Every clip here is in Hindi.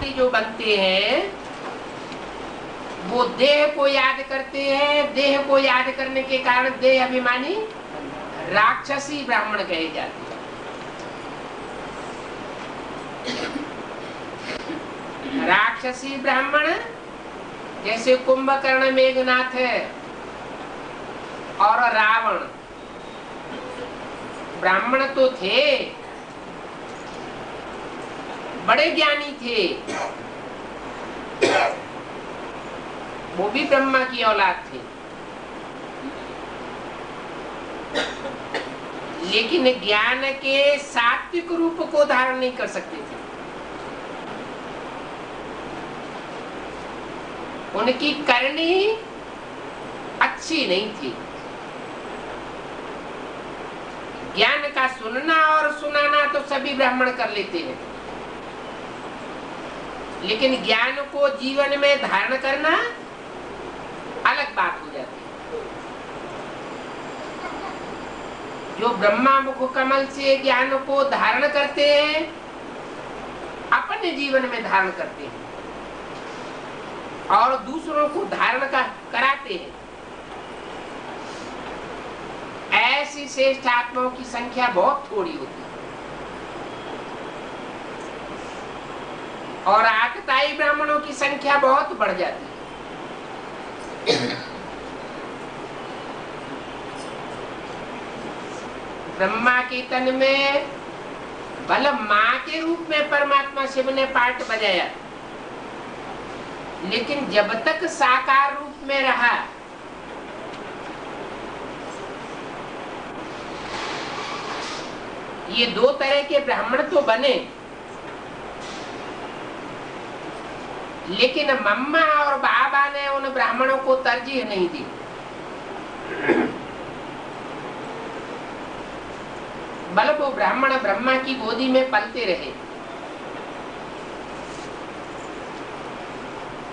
अभिमानी जो बनते हैं वो देह को याद करते हैं। देह को याद करने के कारण देह अभिमानी राक्षसी ब्राह्मण कहे जाते हैं। राक्षसी ब्राह्मण जैसे कुंभकर्ण, मेघनाथ और रावण ब्राह्मण तो थे, बड़े ज्ञानी थे, वो भी ब्रह्मा की औलाद थे, लेकिन ज्ञान के सात्विक रूप को धारण नहीं कर सकते थे। उनकी करनी अच्छी नहीं थी। ज्ञान का सुनना और सुनाना तो सभी ब्राह्मण कर लेते हैं, लेकिन ज्ञान को जीवन में धारण करना अलग बात हो जाती है। जो ब्रह्मा मुख कमल से ज्ञान को धारण करते हैं, अपने जीवन में धारण करते हैं और दूसरों को धारण कराते हैं, ऐसी श्रेष्ठ आत्माओं की संख्या बहुत थोड़ी होती है। और आतताई ब्राह्मणों की संख्या बहुत बढ़ जाती है। ब्रह्मा के तन में भले मां के रूप में परमात्मा शिव ने पार्ट बजाया, लेकिन जब तक साकार रूप में रहा, ये दो तरह के ब्राह्मण तो बने, लेकिन मम्मा और बाबा ने उन ब्राह्मणों को तरजीह नहीं दी। बल्कि वो ब्राह्मण ब्रह्मा की गोदी में पलते रहे।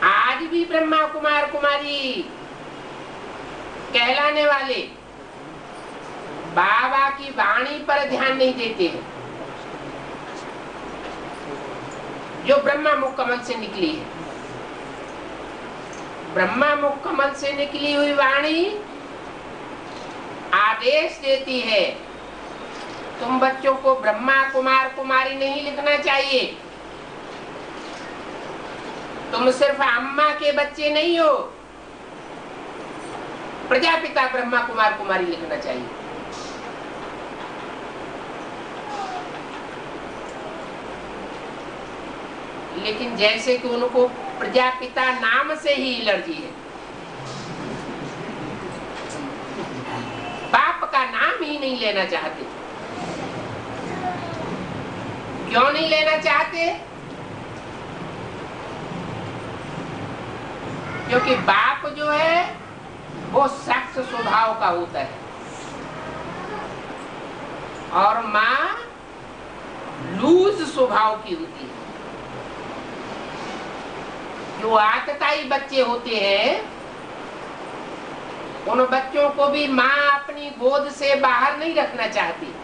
आज भी ब्रह्मा कुमार कुमारी कहलाने वाले बाबा की वाणी पर ध्यान नहीं देते हैं, जो ब्रह्मा मुख कमल से निकली है। ब्रह्मा मुख कमल से निकली हुई वाणी आदेश देती है, तुम बच्चों को ब्रह्मा कुमार कुमारी नहीं लिखना चाहिए, तुम सिर्फ अम्मा के बच्चे नहीं हो, प्रजापिता ब्रह्मा कुमार कुमारी लिखना चाहिए। लेकिन जैसे कि उनको प्रजापिता नाम से ही एलर्जी है, बाप का नाम ही नहीं लेना चाहते। क्यों नहीं लेना चाहते? क्योंकि बाप जो है वो सख्त स्वभाव का होता है और माँ लूज स्वभाव की होती है। जो आतताई बच्चे होते हैं, उन बच्चों को भी माँ अपनी गोद से बाहर नहीं रखना चाहती।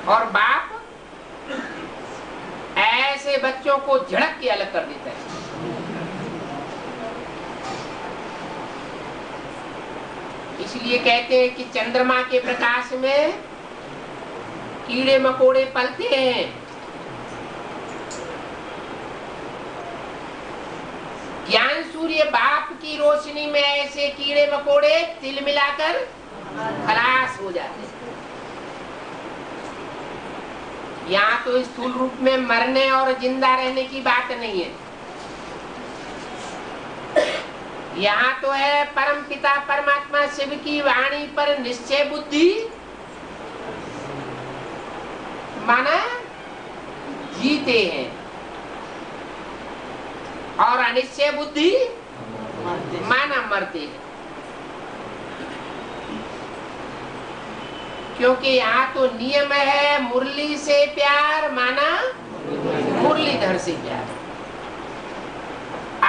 और बाप ऐसे बच्चों को झड़क के अलग कर देता है। इसलिए कहते हैं कि चंद्रमा के प्रकाश में कीड़े मकोड़े पलते हैं। ज्ञान सूर्य बाप की रोशनी में ऐसे कीड़े मकोड़े तिल मिलाकर खलास हो जाते हैं। यहाँ तो स्थूल रूप में मरने और जिंदा रहने की बात नहीं है, यहाँ तो है परम पिता परमात्मा शिव की वाणी पर निश्चय बुद्धि माना जीते हैं और अनिश्चय बुद्धि माना मरते हैं। क्योंकि यहाँ तो नियम है मुरली से प्यार माना मुरलीधर से प्यार।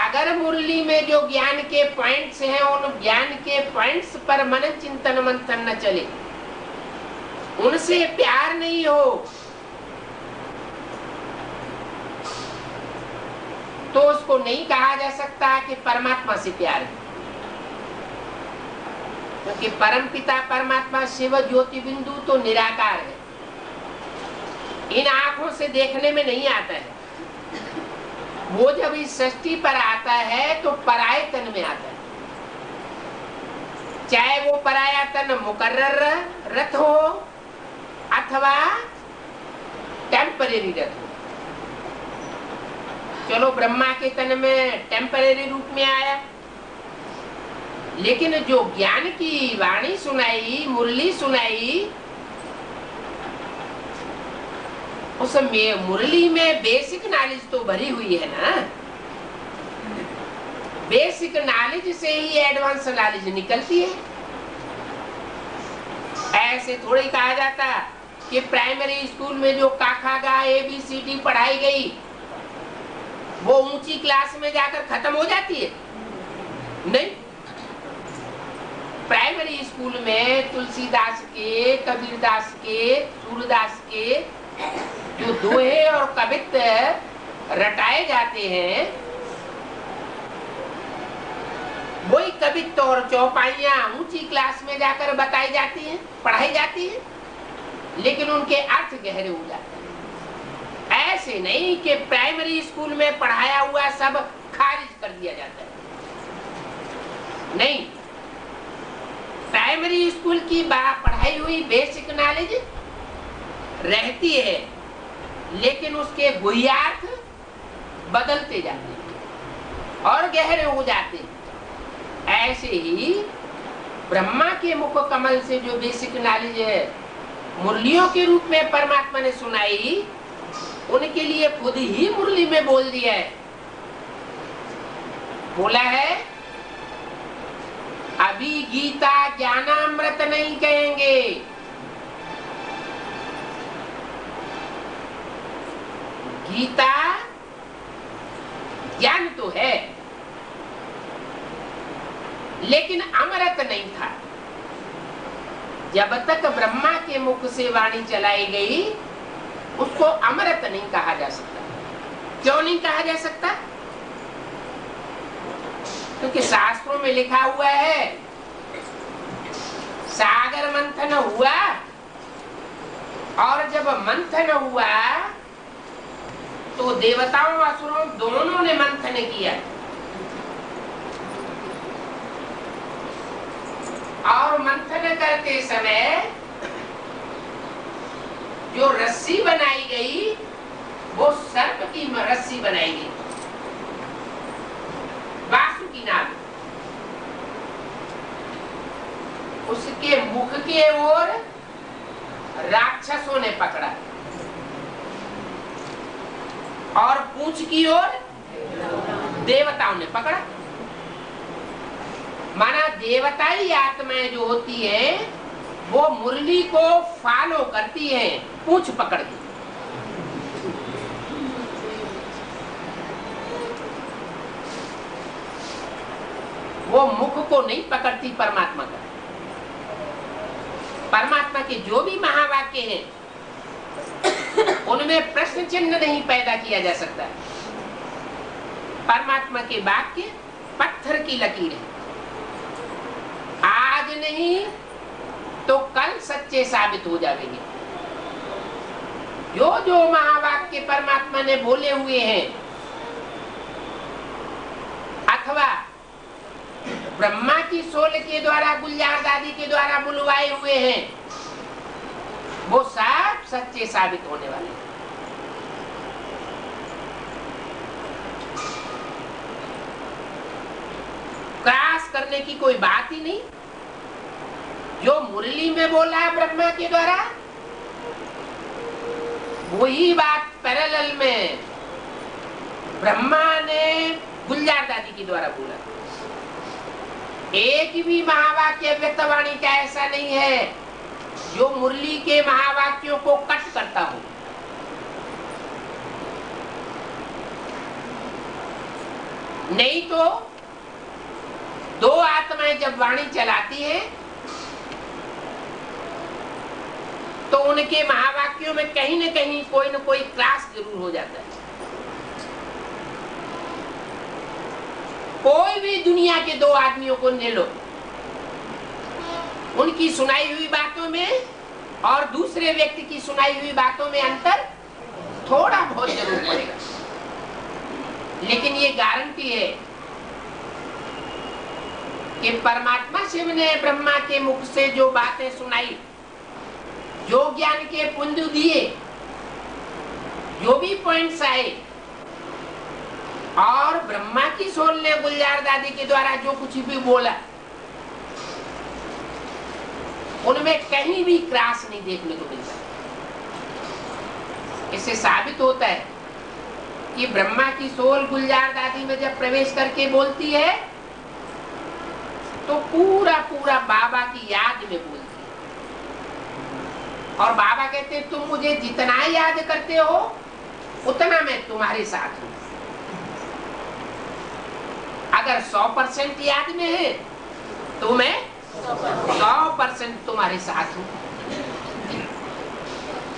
अगर मुरली में जो ज्ञान के पॉइंट्स हैं, उन ज्ञान के पॉइंट्स पर मन चिंतन मंथन न चले उनसे प्यार नहीं हो तो उसको नहीं कहा जा सकता कि परमात्मा से प्यार है, क्योंकि परम पिता परमात्मा शिव ज्योति बिंदु तो निराकार है, इन आंखों से देखने में नहीं आता है। वो जब इस सृष्टि पर आता है तो पराये तन में आता है, चाहे वो पराया तन मुकर्रर रथ हो अथवा टेम्परेरी रथ हो। चलो ब्रह्मा के तन में टेम्परेरी रूप में आया, लेकिन जो ज्ञान की वाणी सुनाई, मुरली सुनाई, उस मुरली में बेसिक नॉलेज तो भरी हुई है ना। बेसिक नॉलेज से ही एडवांस नॉलेज निकलती है। ऐसे थोड़ी कहा जाता कि प्राइमरी स्कूल में जो काखा गा ABCD पढ़ाई गई वो ऊंची क्लास में जाकर खत्म हो जाती है, नहीं। प्राइमरी स्कूल में तुलसीदास के, कबीरदास के, सूरदास के जो दोहे और कवित्व रटाए जाते हैं, वही कवित्व और चौपाइयां ऊंची क्लास में जाकर बताई जाती हैं, पढ़ाई जाती हैं, लेकिन उनके अर्थ गहरे हो जाते हैं। ऐसे नहीं कि प्राइमरी स्कूल में पढ़ाया हुआ सब खारिज कर दिया जाता है, नहीं। प्राइमरी स्कूल की पढ़ाई हुई बेसिक नॉलेज रहती है, लेकिन उसके गुह्यार्थ बदलते जाते हैं और गहरे हो जाते हैं। ऐसे ही ब्रह्मा के मुख कमल से जो बेसिक नॉलेज है मुरलियों के रूप में परमात्मा ने सुनाई, उनके लिए खुद ही मुरली में बोल दिया है। बोला है अभी गीता ज्ञानामृत नहीं कहेंगे, गीता ज्ञान तो है लेकिन अमृत नहीं था। जब तक ब्रह्मा के मुख से वाणी चलाई गई उसको अमृत नहीं कहा जा सकता। क्यों नहीं कहा जा सकता? क्योंकि शास्त्रों में लिखा हुआ है सागर मंथन हुआ, और जब मंथन हुआ तो देवताओं असुरों दोनों ने मंथन किया, और मंथन करते समय जो रस्सी बनाई गई वो सर्प की रस्सी बनाई गई, वासुकी नाग। उसके मुख के ओर राक्षसों ने पकड़ा और पूंछ की ओर देवताओं ने पकड़ा। माना देवताई आत्माएं जो होती है वो मुरली को फॉलो करती हैं पूंछ पकड़ के। वो मुख को नहीं पकड़ती परमात्मा का। परमात्मा के जो भी महावाक्य हैं उनमें प्रश्न चिन्ह नहीं पैदा किया जा सकता। परमात्मा के वाक्य पत्थर की लकीर है, आज नहीं तो कल सच्चे साबित हो जाएंगे। जो जो महावाक्य परमात्मा ने बोले हुए हैं अथवा ब्रह्मा की सोल के द्वारा, गुलजार दादी के द्वारा बुलवाए हुए हैं, वो सब सच्चे साबित होने वाले हैं। क्रॉस करने की कोई बात ही नहीं। जो मुरली में बोला है ब्रह्मा के द्वारा, वही बात पैरेलल में ब्रह्मा ने गुलजार दादी के द्वारा बोला। एक भी महावाक्य व्यक्तवाणी का ऐसा नहीं है जो मुरली के महावाक्यों को कट करता हो। नहीं तो दो आत्माएं जब वाणी चलाती हैं तो उनके महावाक्यों में कहीं न कहीं कोई न कोई क्रॉस जरूर हो जाता है। कोई भी दुनिया के दो आदमियों को ले लो, उनकी सुनाई हुई बातों में और दूसरे व्यक्ति की सुनाई हुई बातों में अंतर थोड़ा बहुत जरूर पड़ेगा, लेकिन ये गारंटी है कि परमात्मा शिव ने ब्रह्मा के मुख से जो बातें सुनाई, जो ज्ञान के पुंज दिए, जो भी पॉइंट्स आए, और ब्रह्मा की सोल ने गुलजार दादी के द्वारा जो कुछ भी बोला, उनमें कहीं भी क्रॉस नहीं देखने को मिलता। इससे साबित होता है कि ब्रह्मा की सोल गुलजार दादी में जब प्रवेश करके बोलती है तो पूरा पूरा बाबा की याद में बोलती है, और बाबा कहते हैं तुम मुझे जितना याद करते हो उतना मैं तुम्हारे साथ हूं। अगर 100% याद में है तो मैं 100% तुम्हारे साथ हूं।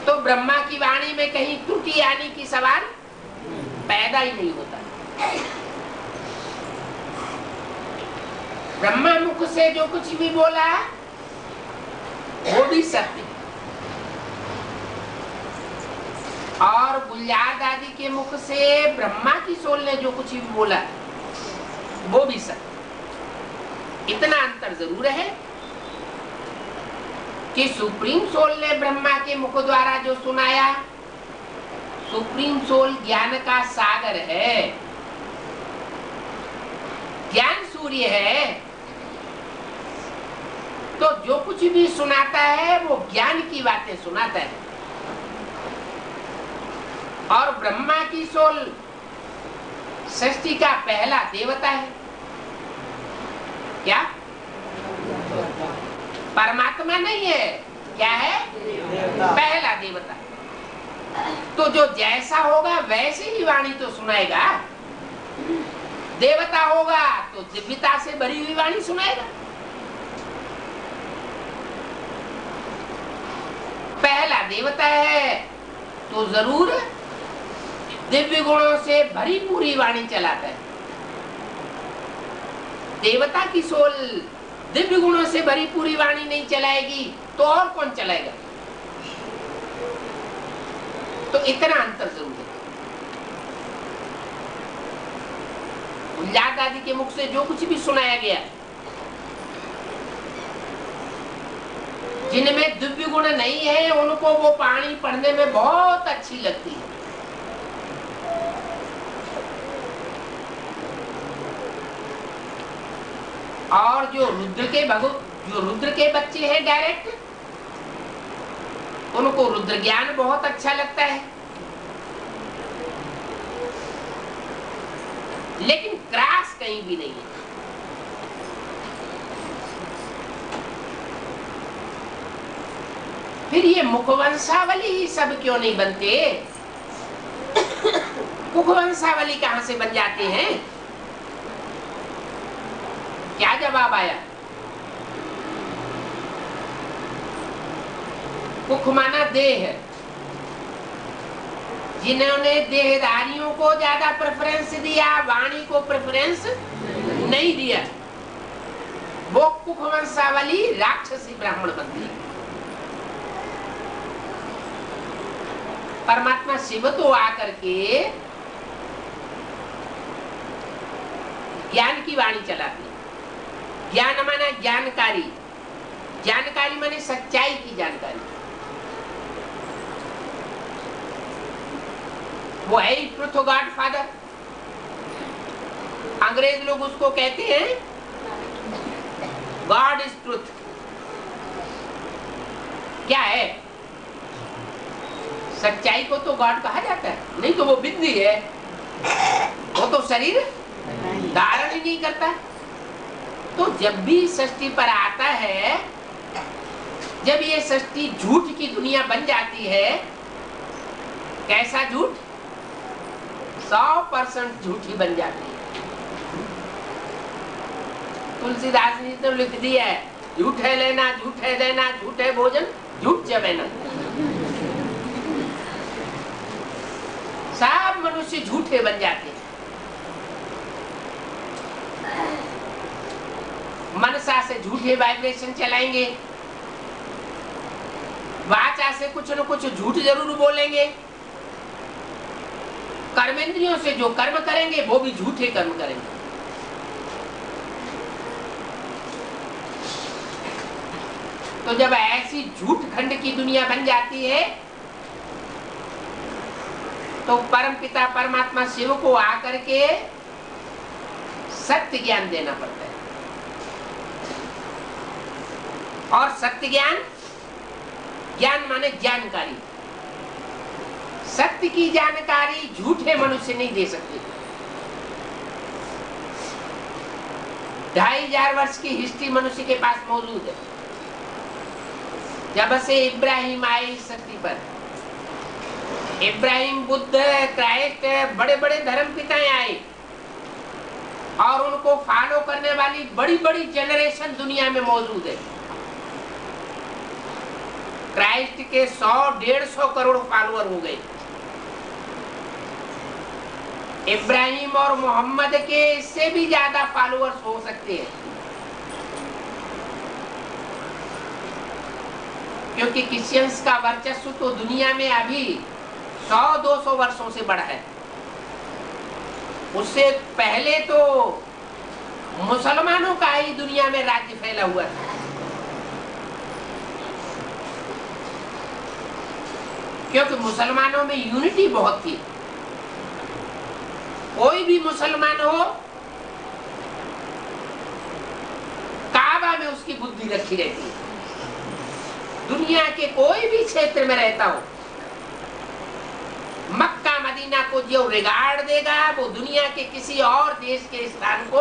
तो ब्रह्मा की वाणी में कहीं त्रुटि आने की सवाल पैदा ही नहीं होता। ब्रह्मा मुख से जो कुछ भी बोला वो भी सत्य, और गुलजार दादी के मुख से ब्रह्मा की सोल ने जो कुछ भी बोला वो भी सत्य। इतना अंतर जरूर है कि सुप्रीम सोल ने ब्रह्मा के मुख द्वारा जो सुनाया, सुप्रीम सोल ज्ञान का सागर है, ज्ञान सूर्य है, तो जो कुछ भी सुनाता है वो ज्ञान की बातें सुनाता है। और ब्रह्मा की सोल सृष्टि का पहला देवता है। क्या? परमात्मा नहीं है, क्या है? पहला देवता। तो जो जैसा होगा वैसे ही वाणी तो सुनाएगा। देवता होगा तो दिव्यता से भरी हुई वाणी सुनाएगा। पहला देवता है तो जरूर दिव्य गुणों से भरी पूरी वाणी चलाता है। देवता की सोल दिव्य गुणों से भरी पूरी वाणी नहीं चलाएगी तो और कौन चलाएगा? तो इतना अंतर जरूर है। गुलजार दादी के मुख से जो कुछ भी सुनाया गया, जिनमें दिव्य गुण नहीं है उनको वो पानी पढ़ने में बहुत अच्छी लगती है। और जो रुद्र के बच्चे हैं डायरेक्ट, उनको रुद्र ज्ञान बहुत अच्छा लगता है, लेकिन क्रॉस कहीं भी नहीं है। फिर ये मुखवंशावली ही सब क्यों नहीं बनते? मुखवंशावली कहां से बन जाते हैं? क्या जवाब आया? मुख माना देह है। जिन्होंने देहधारियों को ज्यादा प्रेफरेंस दिया, वाणी को प्रेफरेंस नहीं दिया, वो कुखवंशावली राक्षसी ब्राह्मण बनती है। परमात्मा शिव तो आकर के ज्ञान की वाणी चलाती है। ज्ञान माना ज्ञानकारी, जानकारी माने सच्चाई की जानकारी। वो है ट्रुथ गॉड फादर। अंग्रेज लोग उसको कहते हैं गॉड इज ट्रुथ। क्या है? सच्चाई को तो गॉड कहा जाता है, नहीं तो वो बिंदी है, वो तो शरीर धारण ही नहीं करता। तो जब भी सृष्टि पर आता है, जब ये सृष्टि झूठ की दुनिया बन जाती है, कैसा झूठ? 100% झूठी बन जाती है। तुलसीदास जी तो लिख दिया है, झूठ है लेना, झूठ है देना, झूठ है भोजन, झूठ चबेना। मनुष्य झूठे बन जाते हैं। मनसा से झूठे वाइब्रेशन चलाएंगे, वाचा से कुछ न कुछ झूठ जरूर बोलेंगे, कर्मेंद्रियों से जो कर्म करेंगे वो भी झूठे कर्म करेंगे। तो जब ऐसी झूठ खंड की दुनिया बन जाती है तो परम पिता परमात्मा शिव को आकर के सत्य ज्ञान देना पड़ता है। और सत्य ज्ञान, ज्ञान माने जानकारी, सत्य की जानकारी झूठे मनुष्य नहीं दे सकते। 2500 वर्ष की हिस्ट्री मनुष्य के पास मौजूद है। जब से इब्राहिम आए इस धरती पर, इब्राहिम, बुद्ध, क्राइस्ट, बड़े बड़े धर्म पिताएं आए और उनको फॉलो करने वाली बड़ी बड़ी जनरेशन दुनिया में मौजूद है। क्राइस्ट के 100-150 करोड़ फॉलोअर हो गए। इब्राहिम और मोहम्मद के इससे भी ज्यादा फॉलोअर्स हो सकते हैं, क्योंकि क्रिश्चियंस का वर्चस्व तो दुनिया में अभी 100-200 वर्षों से बढ़ा है। उससे पहले तो मुसलमानों का ही दुनिया में राज्य फैला हुआ था, क्योंकि मुसलमानों में यूनिटी बहुत थी। कोई भी मुसलमान हो, काबा में उसकी बुद्धि रखी रहती है। दुनिया के कोई भी क्षेत्र में रहता हो, मक्का मदीना को जो रिगार्ड देगा वो दुनिया के किसी और देश के स्थान को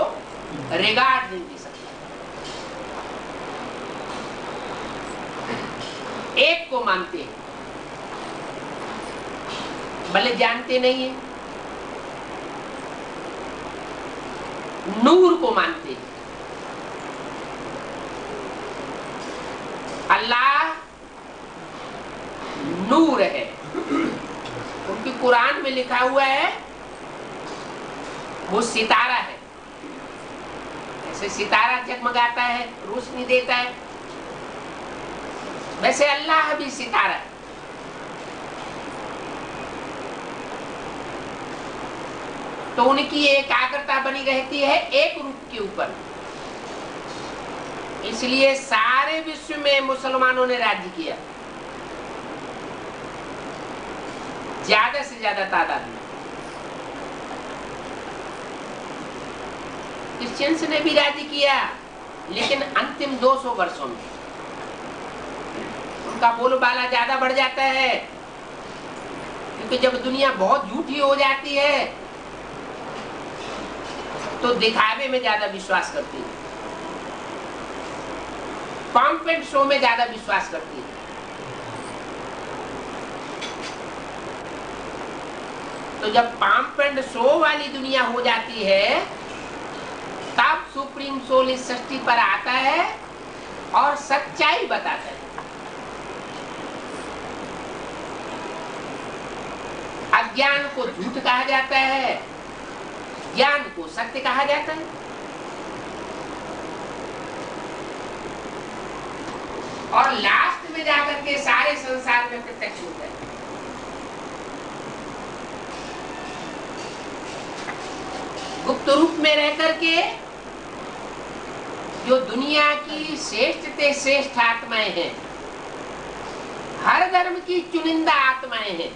रिगार्ड नहीं दे सकता। एक को मानते हैं, भले जानते नहीं है। नूर को मानते हैं, अल्लाह नूर है। उनकी कुरान में लिखा हुआ है वो सितारा है। ऐसे सितारा जगमगाता है, रोशनी देता है, वैसे अल्लाह भी सितारा है। तो उनकी एकाग्रता बनी रहती है एक रूप के ऊपर। इसलिए सारे विश्व में मुसलमानों ने राज्य किया, ज्यादा से ज्यादा तादाद में। क्रिश्चियंस ने भी राज्य किया, लेकिन अंतिम 200 वर्षों में उनका बोलबाला ज्यादा बढ़ जाता है, क्योंकि जब दुनिया बहुत झूठी हो जाती है तो दिखावे में ज्यादा विश्वास करती है, पंप एंड शो में ज्यादा विश्वास करती है। तो जब पंप एंड शो वाली दुनिया हो जाती है तब सुप्रीम सोल इस सृष्टि पर आता है और सच्चाई बताता है। अज्ञान को झूठ कहा जाता है, ज्ञान को सत्य कहा जाता है। और लास्ट में जाकर के सारे संसार में प्रत्यक्ष होता है। गुप्त रूप में रह करके जो दुनिया की श्रेष्ठ से श्रेष्ठ आत्माएं हैं, हर धर्म की चुनिंदा आत्माएं हैं,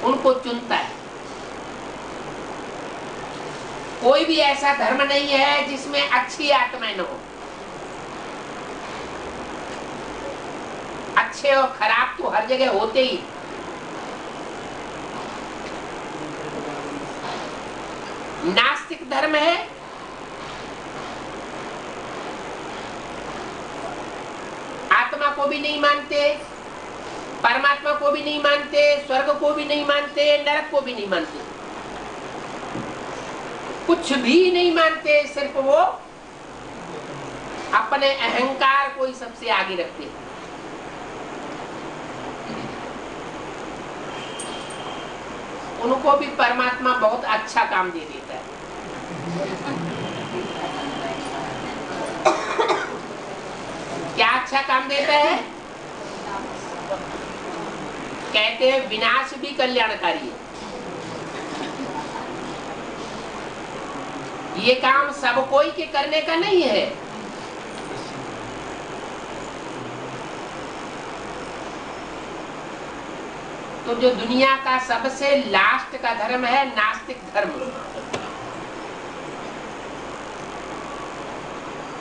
उनको चुनता है। कोई भी ऐसा धर्म नहीं है जिसमें अच्छी आत्माएं न हो। अच्छे और खराब तो हर जगह होते ही। नास्तिक धर्म है, आत्मा को भी नहीं मानते, परमात्मा को भी नहीं मानते, स्वर्ग को भी नहीं मानते, नरक को भी नहीं मानते, कुछ भी नहीं मानते। सिर्फ वो अपने अहंकार को ही सबसे आगे रखते हैं। उनको भी परमात्मा बहुत अच्छा काम दे देता है। क्या अच्छा काम देता है? कहते हैं विनाश भी कल्याणकारी है। ये काम सब कोई के करने का नहीं है। तो जो दुनिया का सबसे लास्ट का धर्म है नास्तिक धर्म,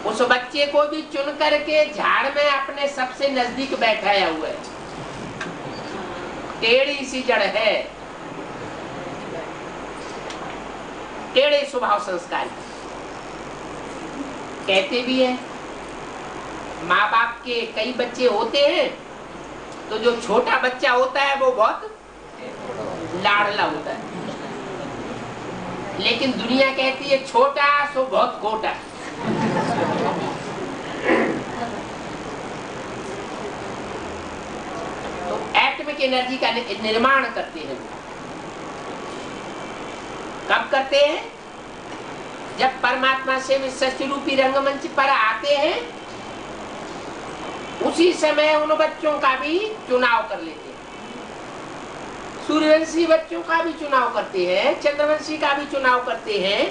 उस बच्चे को भी चुन करके झाड़ में अपने सबसे नजदीक बैठाया हुआ है। टेढ़ी सी जड़ है, टेढ़े स्वभाव संस्कार। कहते भी है माँ बाप के कई बच्चे होते हैं तो जो छोटा बच्चा होता है वो बहुत लाडला होता है, लेकिन दुनिया कहती है छोटा सो बहुत खोटा। तो एटमिक एनर्जी का निर्माण करते हैं। कब करते हैं? जब परमात्मा से विश्व रूपी रंगमंच पर आते हैं, उसी समय उन बच्चों का भी चुनाव कर लेते हैं। सूर्यवंशी बच्चों का भी चुनाव करते हैं, चंद्रवंशी का भी चुनाव करते हैं,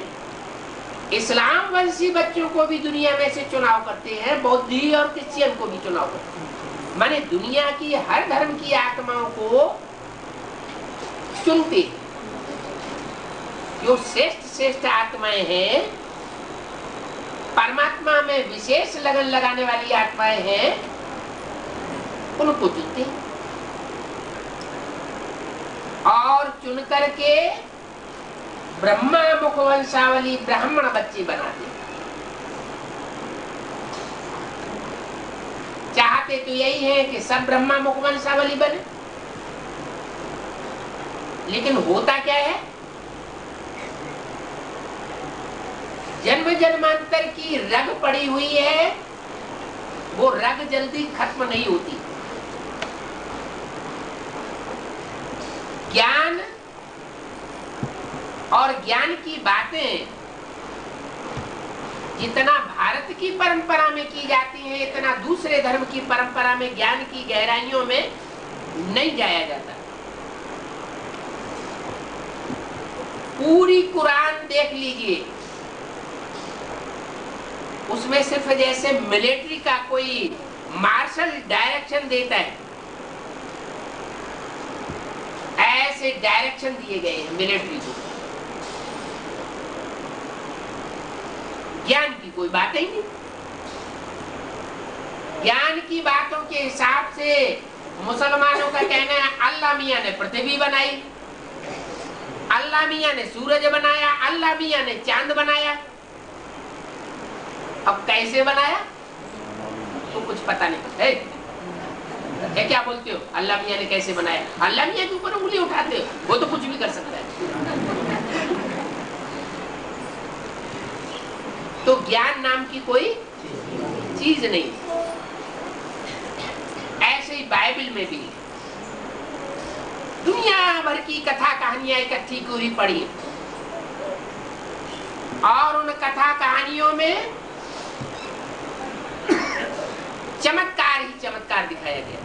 इस्लाम वंशी बच्चों को भी दुनिया में से चुनाव करते हैं, बौद्धी और क्रिश्चियन को भी चुनाव करते हैं। माने दुनिया की हर धर्म की आत्माओं को चुनते। जो श्रेष्ठ श्रेष्ठ आत्माएं हैं, परमात्मा में विशेष लगन लगाने वाली आत्माएं हैं, उनको चुनते और चुन करके ब्रह्मा मुख वंशावली ब्राह्मण बच्चे बनाते। चाहते तो यही है कि सब ब्रह्मा मुख वंशावली बने, लेकिन होता क्या है? जन्म जन्मांतर की रग पड़ी हुई है, वो रग जल्दी खत्म नहीं होती। ज्ञान और ज्ञान की बातें जितना भारत की परंपरा में की जाती है, इतना दूसरे धर्म की परंपरा में ज्ञान की गहराइयों में नहीं जाया जाता। पूरी कुरान देख लीजिए, उसमें सिर्फ जैसे मिलिट्री का कोई मार्शल डायरेक्शन देता है, ऐसे डायरेक्शन दिए गए हैं मिलिट्री को। ज्ञान की कोई बात ही नहीं। ज्ञान की बातों के हिसाब से मुसलमानों का कहना है अल्लाह मियां ने पृथ्वी बनाई, अल्लाह मियां ने सूरज बनाया, अल्लाह मियां ने चांद बनाया। अब कैसे बनाया तो कुछ पता नहीं है। क्या बोलते हो? अल्लाह मियां ने कैसे बनाया? अल्लाह मियां के ऊपर उंगली उठाते हो, वो तो कुछ भी कर सकता है। तो ज्ञान नाम की कोई चीज नहीं। ऐसे ही बाइबल में भी दुनिया भर की कथा कहानियां इकट्ठी पूरी पड़ी और उन कथा कहानियों में चमत्कार ही चमत्कार दिखाया गया।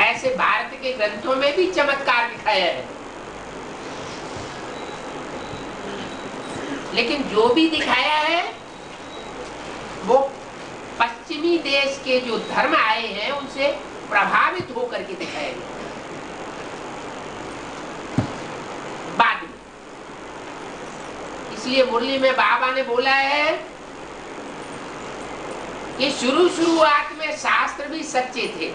ऐसे भारत के ग्रंथों में भी चमत्कार दिखाया है, लेकिन जो भी दिखाया है वो पश्चिमी देश के जो धर्म आए हैं उनसे प्रभावित होकर के दिखाया गया। बाद में इसलिए मुरली में बाबा ने बोला है कि शुरुआत में शास्त्र भी सच्चे थे,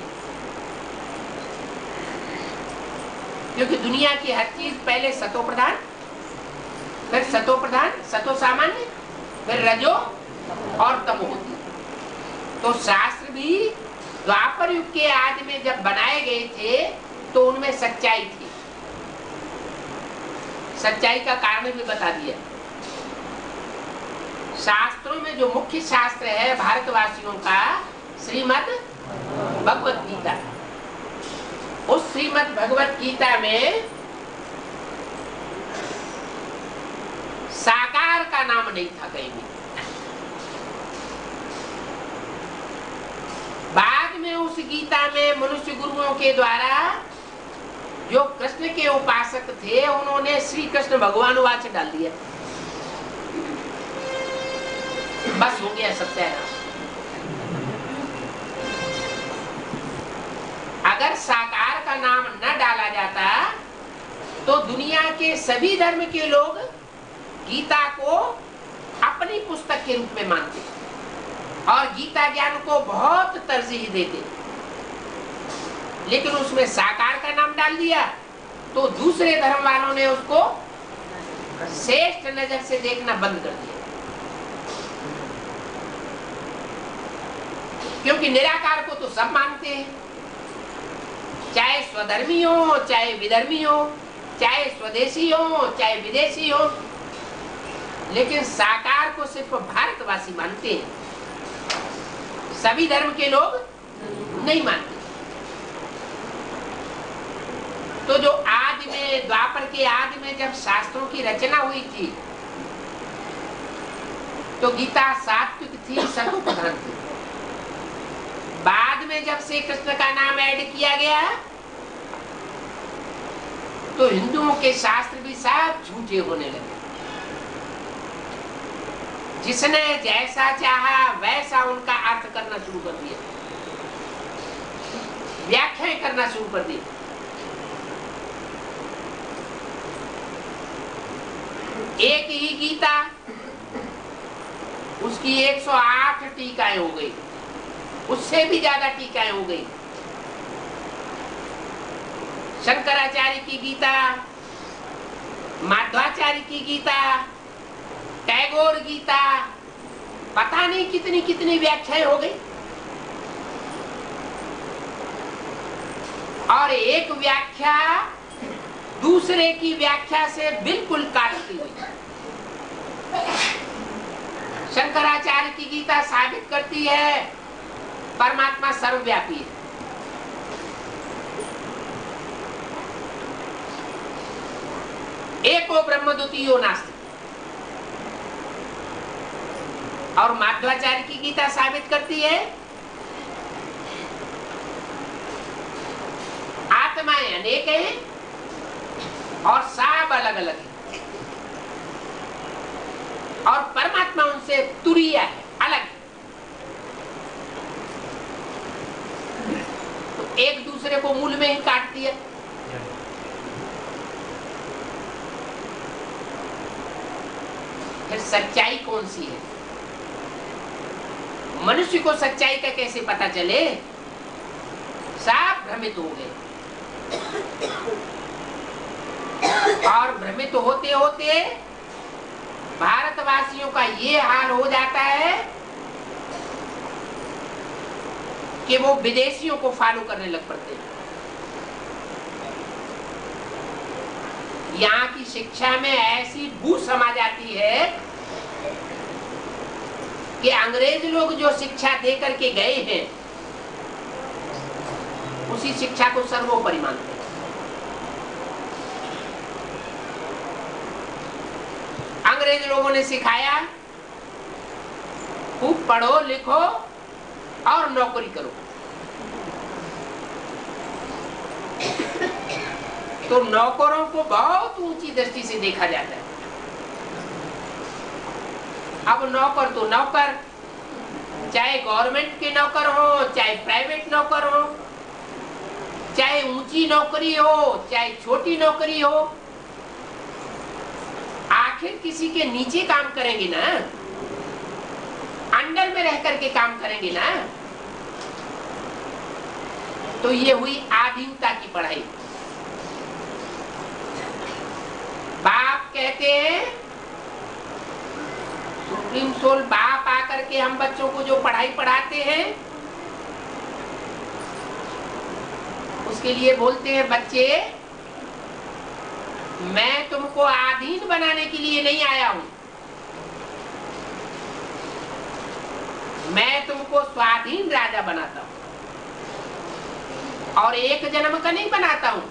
क्योंकि दुनिया की हर चीज पहले सतो प्रधान, फिर सतो प्रधान, सतो सामान्य, फिर रजो और तमो होती। तो शास्त्र भी द्वापर युग के आदि में जब बनाए गए थे तो उनमें सच्चाई थी। सच्चाई का कारण भी बता दिया। शास्त्रों में जो मुख्य शास्त्र है भारतवासियों का, श्रीमद् भगवत गीता, उस श्रीमद् भगवत गीता में साकार का नाम नहीं था कहीं भी। बाद में उस गीता में मनुष्य गुरुओं के द्वारा जो कृष्ण के उपासक थे उन्होंने श्री कृष्ण भगवान वाच डाल दिया। बस हो गया सत्यानाश। अगर साकार का नाम न डाला जाता तो दुनिया के सभी धर्म के लोग गीता को अपनी पुस्तक के रूप में मानते और गीता ज्ञान को बहुत तरजीह देते, लेकिन उसमें साकार का नाम डाल दिया तो दूसरे धर्म वालों ने उसको श्रेष्ठ नजर से देखना बंद कर दिया। क्योंकि निराकार को तो सब मानते हैं, चाहे स्वधर्मी हो, चाहे विधर्मी हो, चाहे स्वदेशी हो, चाहे विदेशी हो, लेकिन साकार को सिर्फ भारतवासी मानते हैं, सभी धर्म के लोग नहीं मानते। तो जो आदि में, द्वापर के आदि में जब शास्त्रों की रचना हुई थी तो गीता सात्विक थी, सत्व प्रधान थी। बाद में जब श्री कृष्ण का नाम ऐड किया गया तो हिंदुओं के शास्त्र भी सब झूठे होने लगे। जिसने जैसा चाहा वैसा उनका अर्थ करना शुरू कर दिया, व्याख्याएं करना शुरू कर दी। एक ही गीता, उसकी 108 टीकाएं हो गई, उससे भी ज्यादा टीकाएं हो गई। शंकराचार्य की गीता, माध्वाचार्य की गीता, टैगोर गीता, पता नहीं कितनी कितनी व्याख्याएं हो गई। और एक व्याख्या दूसरे की व्याख्या से बिल्कुल काटती हुई। शंकराचार्य की गीता साबित करती है परमात्मा सर्वव्यापी है। एको ब्रह्म द्वितीयो नास्ति। और माध्वाचार्य की गीता साबित करती है आत्माएं अनेक हैं और सब अलग अलग है और परमात्मा उनसे तुरीय है, अलग है। तो एक दूसरे को मूल में ही काटती है। फिर सच्चाई कौन सी है? मनुष्य को सच्चाई का कैसे पता चले? सब भ्रमित हो गए और भ्रमित होते होते भारतवासियों का ये हाल हो जाता है कि वो विदेशियों को फॉलो करने लग पड़ते हैं। यहाँ की शिक्षा में ऐसी बू समा जाती है कि अंग्रेज लोग जो शिक्षा दे करके गए हैं उसी शिक्षा को सर्वोपरि मानते हैं। अंग्रेज लोगों ने सिखाया खूब पढ़ो लिखो और नौकरी करो, तो नौकरों को बहुत ऊंची दृष्टि से देखा जाता है। अब नौकर तो नौकर, चाहे गवर्नमेंट के नौकर हो, चाहे प्राइवेट नौकर हो, चाहे ऊंची नौकरी हो, चाहे छोटी नौकरी हो, आखिर किसी के नीचे काम करेंगे ना, अंडर में रह करके काम करेंगे ना। तो ये हुई आधीनता की पढ़ाई। बाप कहते हैं, सुप्रीम सोल बाप आकर के हम बच्चों को जो पढ़ाई पढ़ाते हैं उसके लिए बोलते हैं, बच्चे मैं तुमको आधीन बनाने के लिए नहीं आया हूं, मैं तुमको स्वाधीन राजा बनाता हूं। और एक जन्म का नहीं बनाता हूं,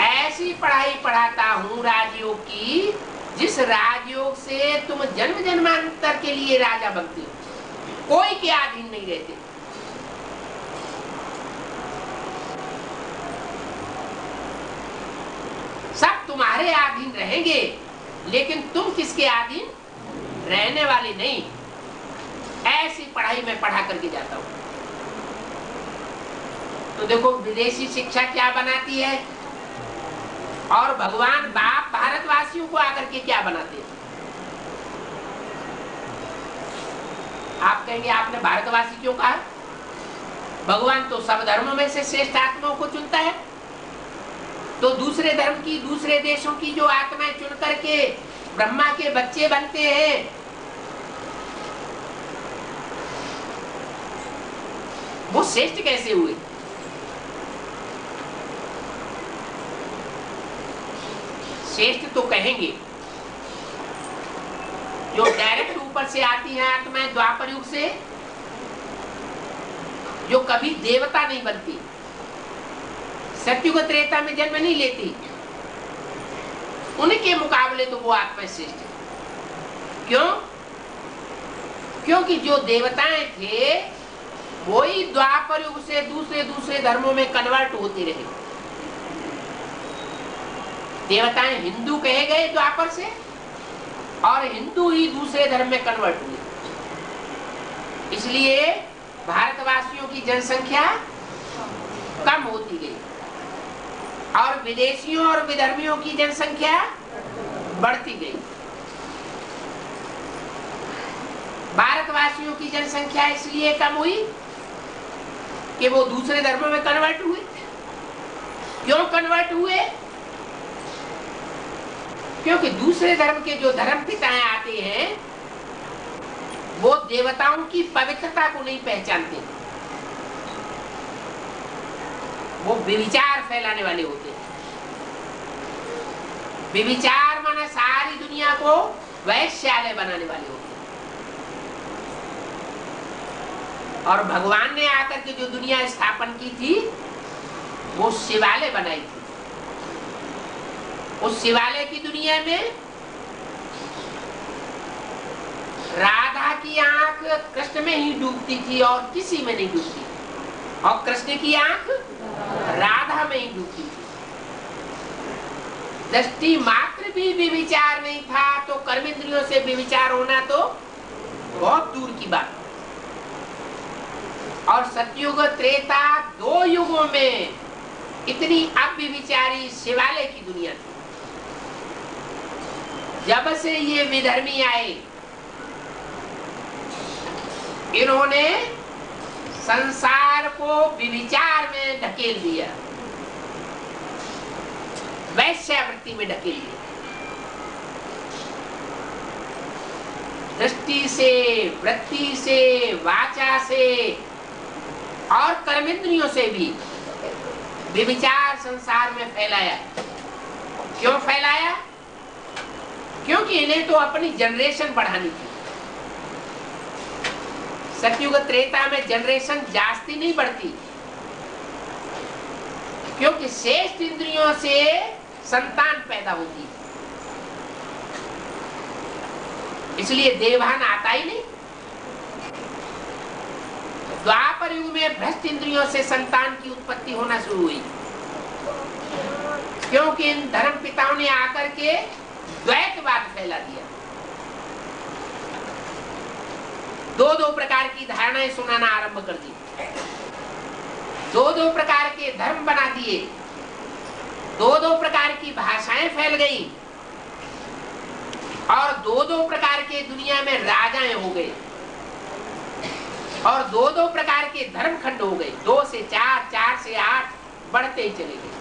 ऐसी पढ़ाई पढ़ाता हूं राजयोग की, जिस राजयोग से तुम जन्म जन्मांतर के लिए राजा बनते हो, कोई के अधीन नहीं रहते। सब तुम्हारे अधीन रहेंगे, लेकिन तुम किसके अधीन रहने वाले नहीं। ऐसी पढ़ाई मैं पढ़ा करके जाता हूं। तो देखो विदेशी शिक्षा क्या बनाती है, और भगवान बाप भारतवासियों को आकर के क्या बनाते हैं। आप कहेंगे आपने भारतवासी क्यों कहा? भगवान तो सब धर्मों में से श्रेष्ठ आत्माओं को चुनता है, तो दूसरे धर्म की, दूसरे देशों की जो आत्माएं चुन करके ब्रह्मा के बच्चे बनते हैं, वो श्रेष्ठ कैसे हुए? श्रेष्ठ तो कहेंगे जो डायरेक्ट ऊपर से आती है आत्माएं द्वापर युग से, जो कभी देवता नहीं बनती, सत्युग त्रेता में जन्म नहीं लेती, उनके मुकाबले तो वो आत्मा श्रेष्ठ है। क्यों? क्योंकि जो देवताएं थे वही द्वापर युग से दूसरे दूसरे धर्मों में कन्वर्ट होते रहे। देवताएं हिंदू कहे गए द्वापर से, और हिंदू ही दूसरे धर्म में कन्वर्ट हुए। इसलिए भारतवासियों की जनसंख्या कम होती गई, और विदेशियों और विधर्मियों की जनसंख्या बढ़ती गई। भारतवासियों की जनसंख्या इसलिए कम हुई कि वो दूसरे धर्मों में कन्वर्ट हुए। क्यों कन्वर्ट हुए? क्योंकि दूसरे धर्म के जो धर्म पिताएं आते हैं वो देवताओं की पवित्रता को नहीं पहचानते, वो व्यभिचार फैलाने वाले होते हैं। व्यभिचार माना सारी दुनिया को वैश्यालय बनाने वाले होते हैं। और भगवान ने आकर के जो दुनिया स्थापन की थी वो शिवालय बनाई थी। उस शिवालय की दुनिया में राधा की आंख कृष्ण में ही डूबती थी और किसी में नहीं डूबती, और कृष्ण की आंख राधा में ही डूबती थी। दृष्टि मात्र भी व्यभिचार नहीं था, तो कर्मेंद्रियों से व्यभिचार होना तो बहुत दूर की बात। और सतयुग त्रेता दो युगों में इतनी अव्यभिचारी शिवालय की दुनिया थी। जब से ये विधर्मी आए, इन्होंने संसार को व्यभिचार में ढकेल दिया, वैश्यावृत्ति में ढकेल दिया। दृष्टि से, वृत्ति से, वाचा से और कर्मेंद्रियों से भी व्यभिचार संसार में फैलाया। क्यों फैलाया? क्योंकि इन्हें तो अपनी जनरेशन बढ़ानी थी। सतयुग त्रेता में जनरेशन जास्ती नहीं बढ़ती, क्योंकि श्रेष्ठ इंद्रियों से संतान पैदा होती है, इसलिए देवभान आता ही नहीं। द्वापर युग में भ्रष्ट इंद्रियों से संतान की उत्पत्ति होना शुरू हुई, क्योंकि इन धर्म पिताओं ने आकर के द्वैतवाद फैला दिया। दो दो प्रकार की धारणाएं सुनाना आरंभ कर दी, दो दो प्रकार के धर्म बना दिए, दो दो प्रकार की भाषाएं फैल गई, और दो दो प्रकार के दुनिया में राजाएं हो गए, और दो दो प्रकार के धर्म खंड हो गए। 2 से 4, 4 से 8 बढ़ते ही चले गए।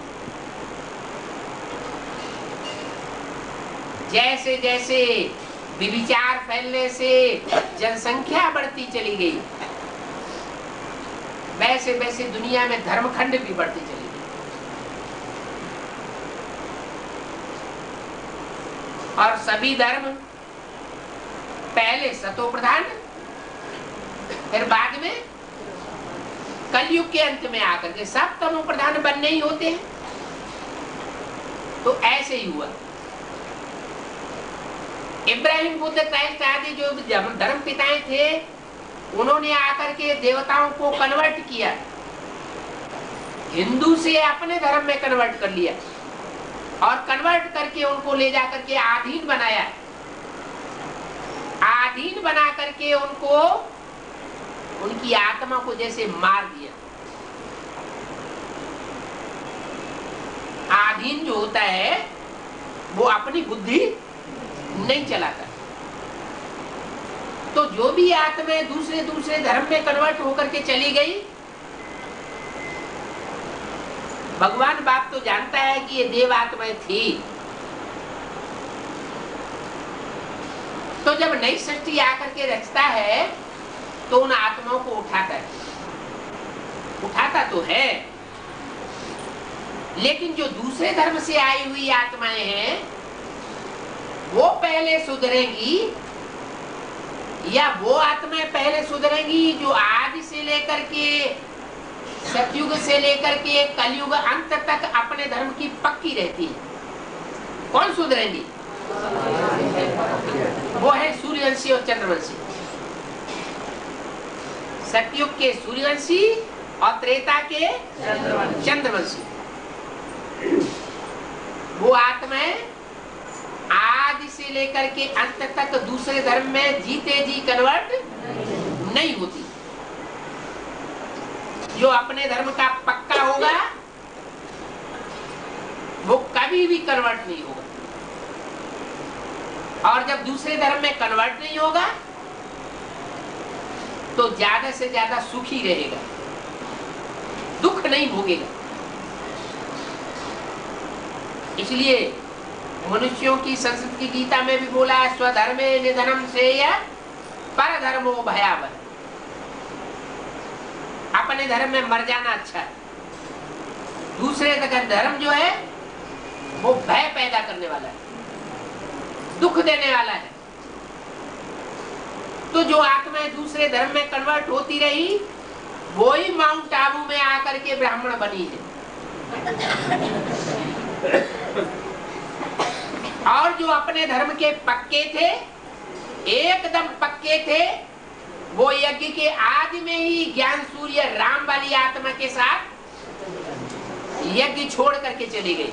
जैसे जैसे व्यभिचार फैलने से जनसंख्या बढ़ती चली गई, वैसे वैसे दुनिया में धर्मखंड भी बढ़ती चली गई। और सभी धर्म पहले सतो प्रधान, फिर बाद में कलयुग के अंत में आकर के सब तमो प्रधान बनने ही होते हैं। तो ऐसे ही हुआ। इब्राहिम, बुद्ध, क्राइस्ट आदि जो धर्म पिताएं थे, उन्होंने आकर के देवताओं को कन्वर्ट किया, हिंदू से अपने धर्म में कन्वर्ट कर लिया और कन्वर्ट करके उनको ले जाकर के आधीन बनाया। आधीन बना करके उनको, उनकी आत्मा को जैसे मार दिया। आधीन जो होता है वो अपनी बुद्धि नहीं चलाता। तो जो भी आत्माएं दूसरे दूसरे धर्म में कन्वर्ट होकर के चली गई, भगवान बाप तो जानता है कि ये देव आत्माएं थी। तो जब नई सृष्टि आकर के रचता है तो उन आत्माओं को उठाता है, उठाता तो है, लेकिन जो दूसरे धर्म से आई हुई आत्माएं हैं वो पहले सुधरेंगी, या वो आत्माएं पहले सुधरेंगी जो आदि से लेकर के, सतयुग से लेकर के कलयुग अंत तक अपने धर्म की पक्की रहती है। कौन सुधरेंगी? वो है सूर्यवंशी और चंद्रवंशी। सतयुग के सूर्यवंशी और त्रेता के चंद्रवंशी। वो आत्माएं आदि से लेकर के अंत तक दूसरे धर्म में जीते जी कन्वर्ट नहीं होती। जो अपने धर्म का पक्का होगा वो कभी भी कन्वर्ट नहीं होगा, और जब दूसरे धर्म में कन्वर्ट नहीं होगा तो ज्यादा से ज्यादा सुखी रहेगा, दुख नहीं भोगेगा। इसलिए मनुष्यों की संस्कृत की गीता में भी बोला है, स्वधर्मे निधनम श्रेय परधर्मो भयावह। अपने धर्म में मर जाना अच्छा है, दूसरे धर्म जो है वो भय पैदा करने वाला है, दुख देने वाला है। तो जो आत्माएं दूसरे धर्म में कन्वर्ट होती रही वो ही माउंट आबू में आकर के ब्राह्मण बनी है। और जो अपने धर्म के पक्के थे, एकदम पक्के थे, वो यज्ञ के आदि में ही ज्ञान सूर्य राम वाली आत्मा के साथ यज्ञ छोड़ करके चले गए।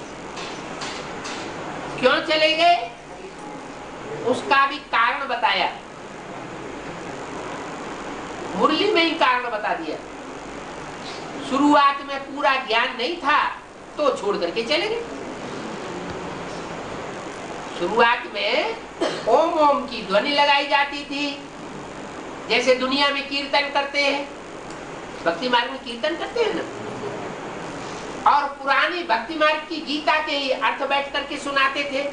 क्यों चले गए उसका भी कारण बताया, मुरली में ही कारण बता दिया। शुरुआत में पूरा ज्ञान नहीं था तो छोड़ करके चले गए। शुरुआत में ओम ओम की ध्वनि लगाई जाती थी, जैसे दुनिया में कीर्तन करते हैं, भक्ति मार्ग में कीर्तन करते हैं ना। और पुरानी भक्ति मार्ग की गीता के ही अर्थ बैठ करके सुनाते थे,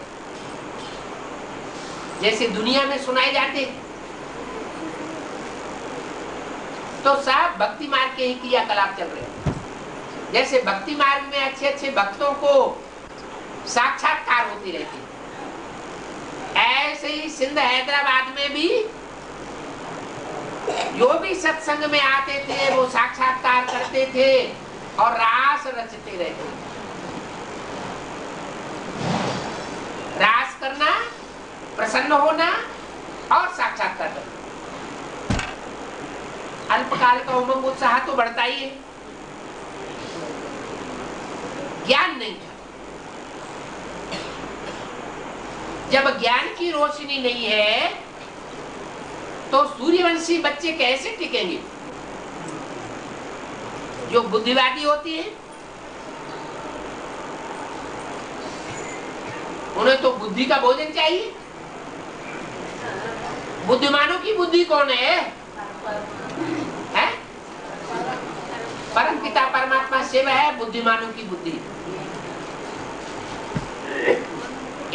जैसे दुनिया में सुनाए जाते। तो सब भक्ति मार्ग के ही क्रियाकलाप चल रहे हैं। जैसे भक्ति मार्ग में अच्छे अच्छे भक्तों को साक्षात्कार होती रहती, ऐसे ही सिंध हैदराबाद में भी जो भी सत्संग में आते थे वो साक्षात्कार करते थे और रास रचते रहते। रास करना, प्रसन्न होना और साक्षात्कार करना। अल्पकाल का उमंग उत्साह तो बढ़ता ही है। ज्ञान नहीं था। जब ज्ञान की रोशनी नहीं है तो सूर्यवंशी बच्चे कैसे टिकेंगे? जो बुद्धिवादी होती है उन्हें तो बुद्धि का भोजन चाहिए। बुद्धिमानों की बुद्धि कौन है? परम पिता परमात्मा शिव है बुद्धिमानों की बुद्धि।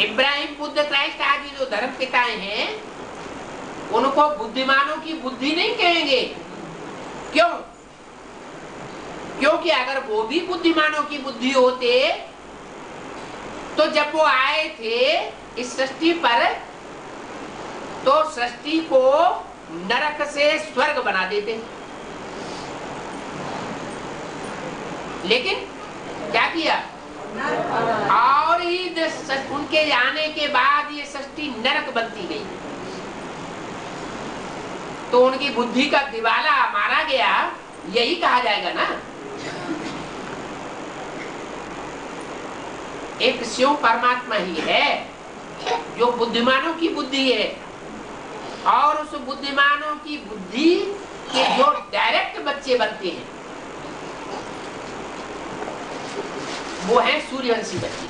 इब्राहिम, बुद्ध, क्राइस्ट आदि जो धर्म पिताएं हैं उनको बुद्धिमानों की बुद्धि नहीं कहेंगे। क्यों? क्योंकि अगर वो भी बुद्धिमानों की बुद्धि होते तो जब वो आए थे इस सृष्टि पर तो सृष्टि को नरक से स्वर्ग बना देते। लेकिन क्या किया, और ही उनके आने के बाद ये सृष्टि नरक बनती गई। तो उनकी बुद्धि का दिवाला मारा गया, यही कहा जाएगा ना। एक शिव परमात्मा ही है जो बुद्धिमानों की बुद्धि है, और उस बुद्धिमानों की बुद्धि के जो डायरेक्ट बच्चे बनते हैं वो हैं सूर्यवंशी बच्चे।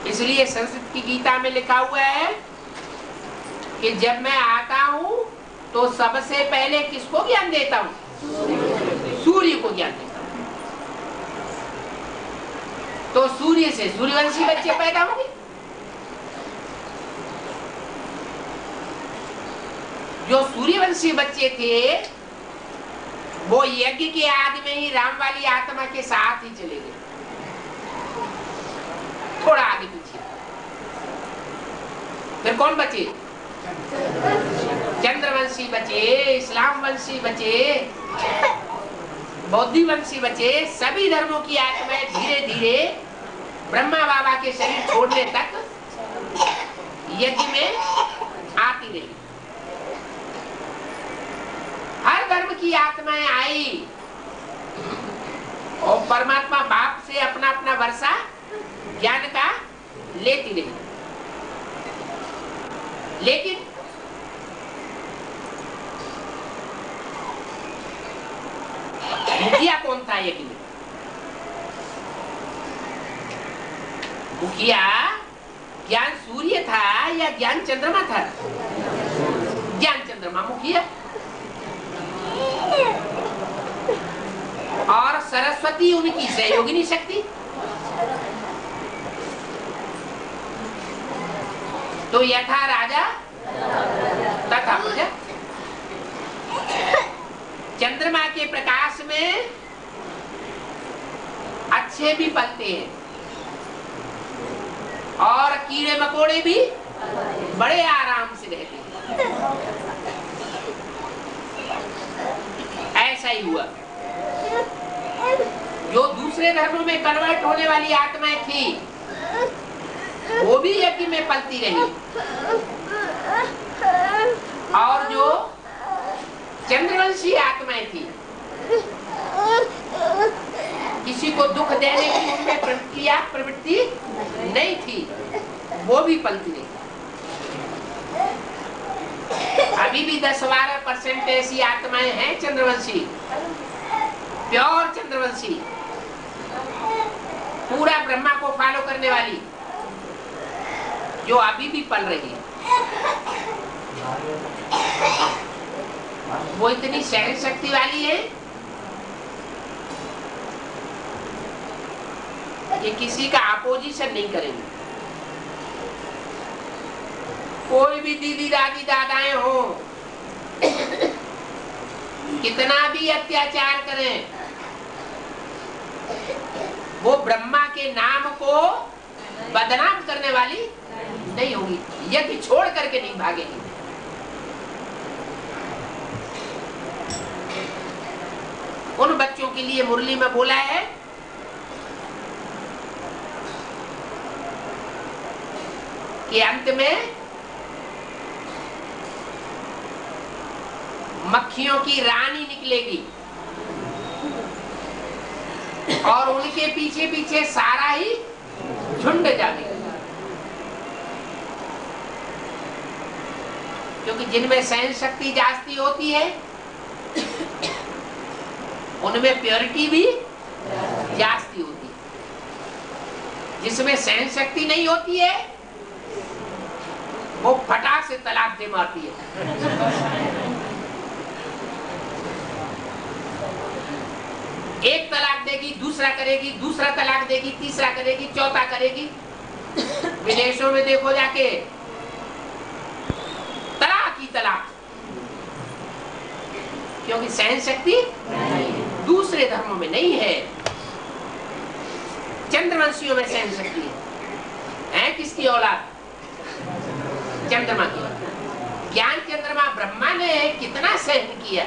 इसलिए संस्कृत की गीता में लिखा हुआ है कि जब मैं आता हूं तो सबसे पहले किसको ज्ञान देता हूं, सूर्य को ज्ञान देता हूं। तो सूर्य से सूर्यवंशी बच्चे पैदा होंगे। जो सूर्यवंशी बच्चे थे वो यज्ञ के आदि में ही राम वाली आत्मा के साथ ही चले गए, थोड़ा आगे पीछे। फिर कौन बचे, चंद्रवंशी बचे, इस्लाम वंशी बचे, बौद्धी वंशी बचे। सभी धर्मों की आत्माएं धीरे धीरे ब्रह्मा बाबा के शरीर छोड़ने तक यज्ञ में आती रही। हर धर्म की आत्माएं आई और परमात्मा बाप से अपना अपना वर्षा ज्ञान का लेती रही। लेकिन मुखिया कौन था यज्ञ में, मुखिया ज्ञान सूर्य था या ज्ञान चंद्रमा था, ज्ञान चंद्रमा मुखिया। और सरस्वती उनकी सहयोगिनी शक्ति। तो यथा राजा तथा प्रजा। चंद्रमा के प्रकाश में अच्छे भी पलते हैं और कीड़े मकोड़े भी बड़े आराम से रहते हैं। ऐसा ही हुआ। जो दूसरे धर्मों में कन्वर्ट होने वाली आत्माएं थी वो भी यज्ञ में पलती रही, और जो चंद्रवंशी आत्माएं थी किसी को दुख देने की उनमें प्रवृत्ति नहीं थी, वो भी पलती रही। अभी भी 10-12% ऐसी आत्माएं हैं चंद्रवंशी, प्योर चंद्रवंशी, पूरा ब्रह्मा को फॉलो करने वाली, जो अभी भी पल रही है। वो इतनी सहन शक्ति वाली है कि किसी का अपोजिशन नहीं करेंगे। कोई भी दीदी दादी दादाएं हो, कितना भी अत्याचार करें, वो ब्रह्मा के नाम को बदनाम करने वाली नहीं होगी, यज्ञ छोड़ करके नहीं भागेगी। उन बच्चों के लिए मुरली में बोला है कि अंत में मक्खियों की रानी निकलेगी और उनके पीछे पीछे सारा ही झुंड जाएगा। क्योंकि जिनमें सहन शक्ति जास्ती होती है उनमें प्योरिटी भी जास्ती होती है। जिसमें सहन शक्ति नहीं होती है वो फटाक से तलाक दे मारती है। एक तलाक देगी, दूसरा करेगी, दूसरा तलाक देगी, तीसरा करेगी, चौथा करेगी। विदेशों में देखो जाके, तलाक ही तलाक, क्योंकि सहन शक्ति दूसरे धर्मों में नहीं है, चंद्रवंशियों में सहन शक्ति है। किसकी औलाद? चंद्रमा की। ज्ञान चंद्रमा ब्रह्मा ने कितना सहन किया,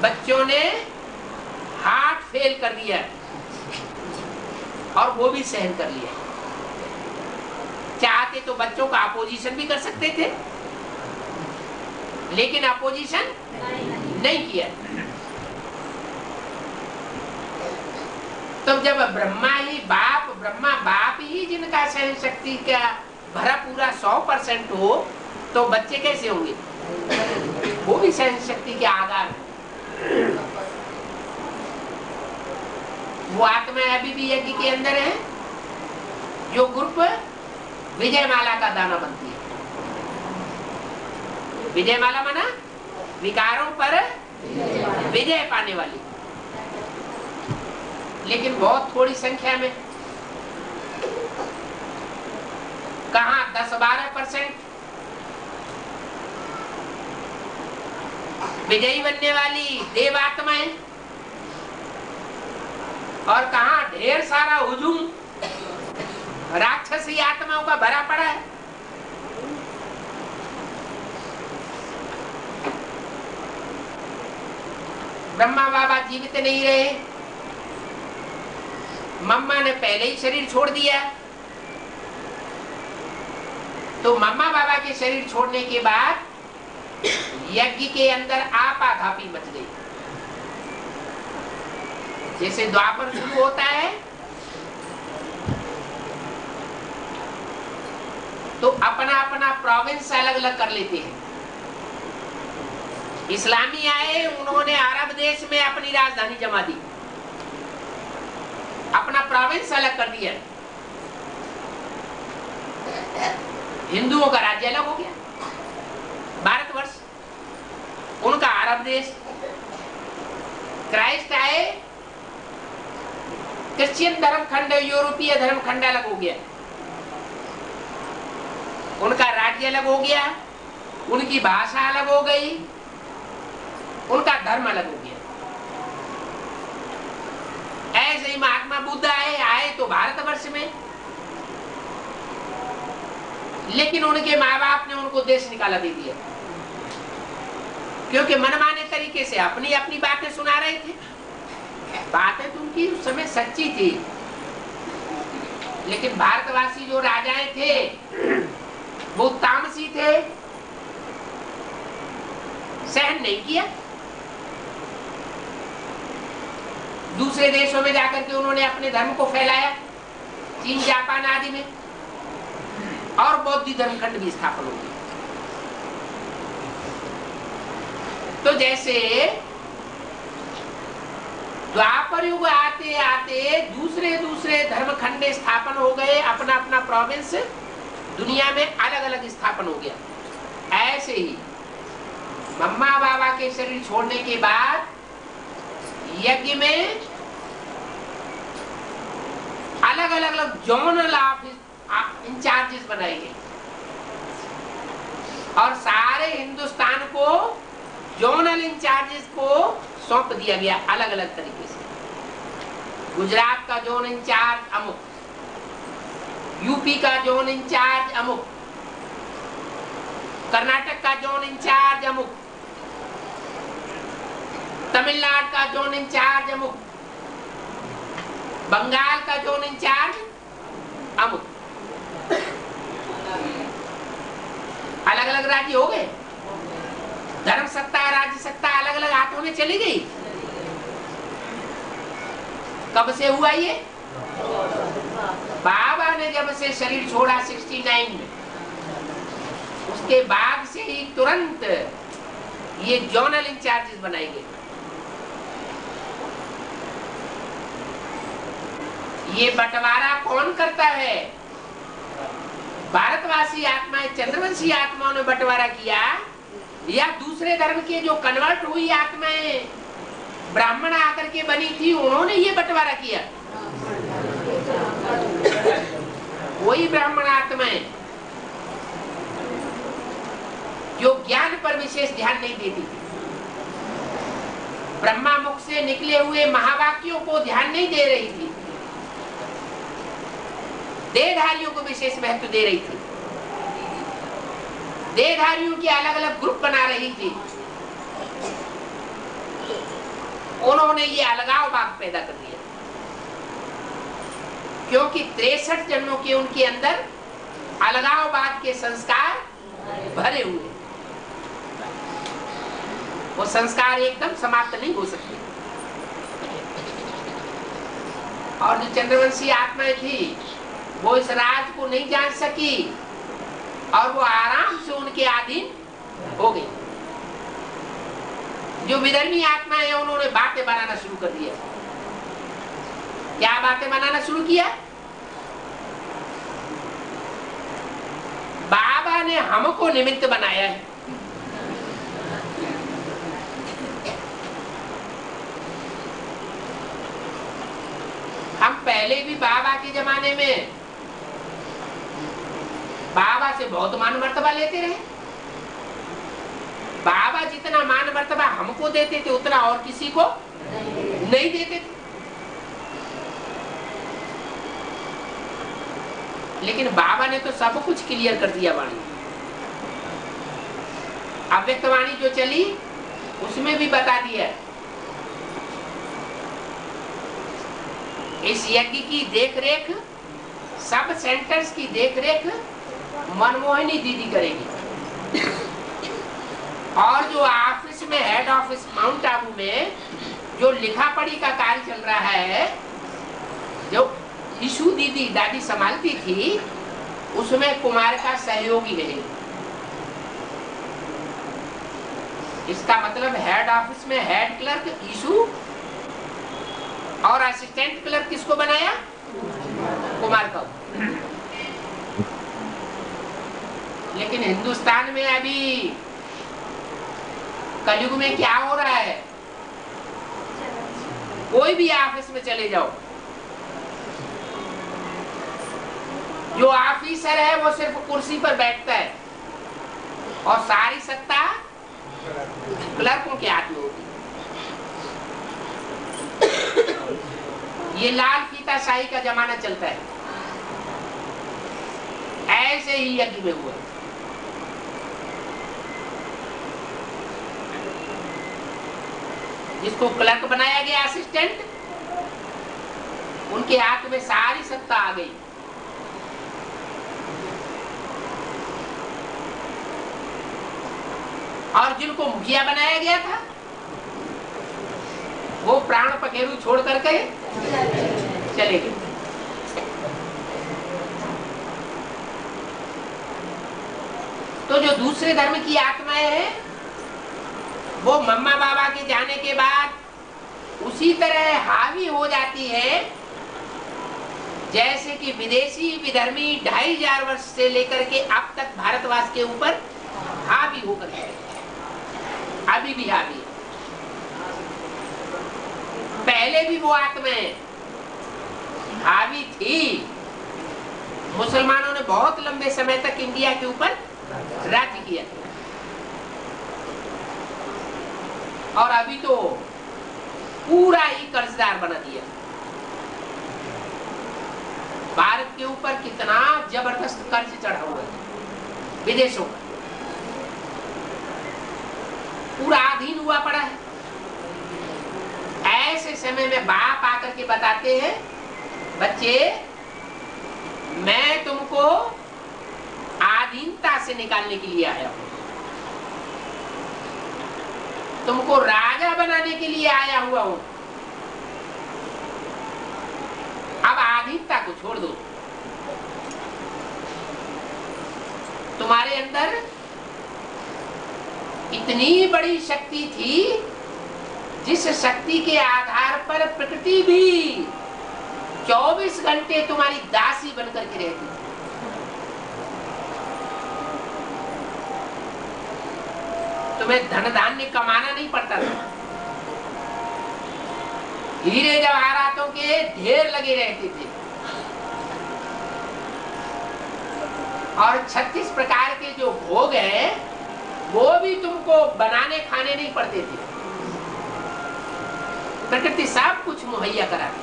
बच्चों ने हार्ट फेल कर दिया और वो भी सहन कर लिया। चाहते तो बच्चों का अपोजिशन भी कर सकते थे, लेकिन अपोजिशन नहीं किया। तो जब ब्रह्मा बाप ही जिनका सहन शक्ति का भरा पूरा 100% हो, तो बच्चे कैसे होंगे? वो भी सहन शक्ति के आधार है। वो आत्मा अभी भी यज्ञ के अंदर है, जो ग्रुप विजयमाला का दाना बनती है। विजयमाला माना विकारों पर विजय पाने वाली, लेकिन बहुत थोड़ी संख्या में। कहाँ 10-12% विजयी बनने वाली देवात्माएं, और कहाँ ढेर सारा हुजूम राक्षसी आत्माओं का भरा पड़ा है। ब्रह्मा बाबा जीवित नहीं रहे, मम्मा ने पहले ही शरीर छोड़ दिया। तो मम्मा बाबा के शरीर छोड़ने के बाद यज्ञ के अंदर आपाधापी मच गई। जैसे द्वापर शुरू होता है तो अपना अपना प्रोविंस अलग अलग कर लेते हैं। इस्लामी आए, उन्होंने अरब देश में अपनी राजधानी जमा दी, अपना प्रोविंस अलग कर दिया। हिंदुओं का राज्य अलग हो गया, भारतवर्ष, उनका अरब देश। क्राइस्ट आए, क्रिश्चियन धर्मखंड, यूरोपीय धर्मखंड अलग हो गया, उनका राज्य अलग हो गया, उनकी भाषा अलग हो गई, उनका धर्म अलग हो गया। ऐसे ही महात्मा बुद्ध आए तो भारतवर्ष में, लेकिन उनके माँ बाप ने उनको देश निकाला दे दिया, क्योंकि मनमाने तरीके से अपनी अपनी बातें सुना रहे थे। बातें तो उनकी उस समय सच्ची थी, लेकिन भारतवासी जो राजाएं थे वो तामसी थे, सहन नहीं किया। दूसरे देशों में जाकर के उन्होंने अपने धर्म को फैलाया, चीन, जापान आदि में, और बौद्ध धर्मखंड भी स्थापन हो गए। तो जैसे द्वापर युग आते आते दूसरे दूसरे धर्मखंड स्थापन हो गए, अपना अपना प्रोविंस दुनिया में अलग अलग स्थापन हो गया। ऐसे ही मम्मा बाबा के शरीर छोड़ने के बाद यज्ञ में अलग अलग जोनल इंचार्जेस बनाए गए, और सारे हिंदुस्तान को जोनल इंचार्जेस को सौंप दिया गया अलग अलग तरीके से। गुजरात का जोन इंचार्ज अमुक, यूपी का जोन इंचार्ज अमुक, कर्नाटक का जोन इंचार्ज अमुक, तमिलनाडु का जोन इंचार्ज अमुक, बंगाल का जोन इंचार्ज अमुक। अलग अलग राज्य हो गए, धर्म सत्ता राज्य सत्ता अलग अलग हाथों में चली गई। कब से हुआ ये? बाबा ने जब से शरीर छोड़ा 69 में, उसके बाद से ही तुरंत ये जोनल इंचार्जेस बनाए गए। ये बंटवारा कौन करता है? भारतवासी आत्माएं, चंद्रवंशी आत्माओं ने बंटवारा किया, या दूसरे धर्म के जो कन्वर्ट हुई आत्माएं ब्राह्मण आकर के बनी थी, उन्होंने ये बंटवारा किया? वही ब्राह्मण आत्माएं जो ज्ञान पर विशेष ध्यान नहीं देती थी, ब्रह्मा मुख से निकले हुए महावाक्यों को ध्यान नहीं दे रही थी, देहधारियों को विशेष महत्व दे रही थी, देहधारियों के अलग अलग ग्रुप बना रही थी। उन्होंने ये अलगाववाद पैदा कर दिया, क्योंकि 63 जन्मों के उनके अंदर अलगाववाद के संस्कार भरे हुए। वो संस्कार एकदम समाप्त नहीं हो सकते। और जो चंद्रवंशी आत्माएं थी वो इस राज को नहीं जान सकी और वो आराम से उनके अधीन हो गई। जो विधर्मी आत्माएं हैं उन्होंने बातें बनाना शुरू कर दिया। क्या बातें बनाना शुरू किया? बाबा ने हमको निमित्त बनाया है। हम पहले भी बाबा के जमाने में बाबा से बहुत मान मर्तबा लेते रहे। बाबा जितना मान मर्तबा हमको देते थे उतना और किसी को नहीं देते थे। लेकिन बाबा ने तो सब कुछ क्लियर कर दिया। वाणी अव्यक्त वाणी जो चली उसमें भी बता दिया। इस यज्ञ की देखरेख, सब सेंटर्स की देखरेख मनमोहिनी दीदी करेगी। और जो ऑफिस में, हेड ऑफिस माउंट आबू में जो लिखा पढ़ी का कार्य चल रहा है, जो ईशु दीदी दादी संभालती थी, उसमें कुमार का सहयोगी रहेगी। इसका मतलब हेड ऑफिस में हेड क्लर्क ईशु और असिस्टेंट क्लर्क किसको बनाया? कुमार का। लेकिन हिंदुस्तान में अभी कलयुग में क्या हो रहा है? कोई भी ऑफिस में चले जाओ, जो ऑफिसर है वो सिर्फ कुर्सी पर बैठता है और सारी सत्ता क्लर्कों के हाथ में होती है। ये लाल फीता शाही का जमाना चलता है। ऐसे ही यज्ञ में हुआ। जिसको क्लर्क बनाया गया, असिस्टेंट, उनके हाथ में सारी सत्ता आ गई। और जिनको मुखिया बनाया गया था वो प्राण पखेरु छोड़ करके चले गए। तो जो दूसरे धर्म की आत्माएं हैं वो मम्मा बाबा के जाने के बाद उसी तरह हावी हो जाती है जैसे कि विदेशी विधर्मी 2500 वर्ष से लेकर के अब तक भारतवास के ऊपर हावी होकर है। अभी भी हावी है। पहले भी वो आत्माएं हावी थी। मुसलमानों ने बहुत लंबे समय तक इंडिया के ऊपर राज्य किया और अभी तो पूरा ही कर्जदार बना दिया। भारत के ऊपर कितना जबरदस्त कर्ज चढ़ा हुआ है विदेशों का, पूरा अधीन हुआ पड़ा है। ऐसे समय में बाप आकर के बताते हैं, बच्चे मैं तुमको अधीनता से निकालने के लिए आया हूं, तुमको राजा बनाने के लिए आया हुआ हूं। अब अधीनता को छोड़ दो। तुम्हारे अंदर इतनी बड़ी शक्ति थी जिस शक्ति के आधार पर प्रकृति भी 24 घंटे तुम्हारी दासी बनकर के रहती। तुम्हें धन धान्य कमाना नहीं पड़ता था। हीरे जवाहरातों के ढेर लगे रहते थे और 36 प्रकार के जो भोग हैं वो भी तुमको बनाने खाने नहीं पड़ते थे। प्रकृति सब कुछ मुहैया कराती।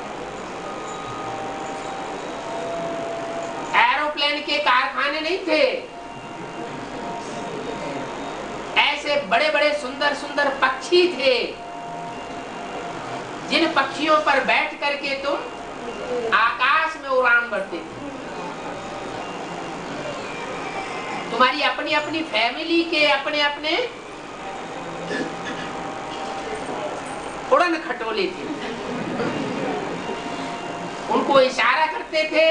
एरोप्लेन के कारखाने नहीं थे, ऐसे बड़े बड़े सुंदर सुंदर पक्षी थे जिन पक्षियों पर बैठ करके तुम आकाश में उड़ान भरते थे, तुम्हारी अपनी अपनी फैमिली के अपने अपने उड़न खटोले थे, उनको इशारा करते थे,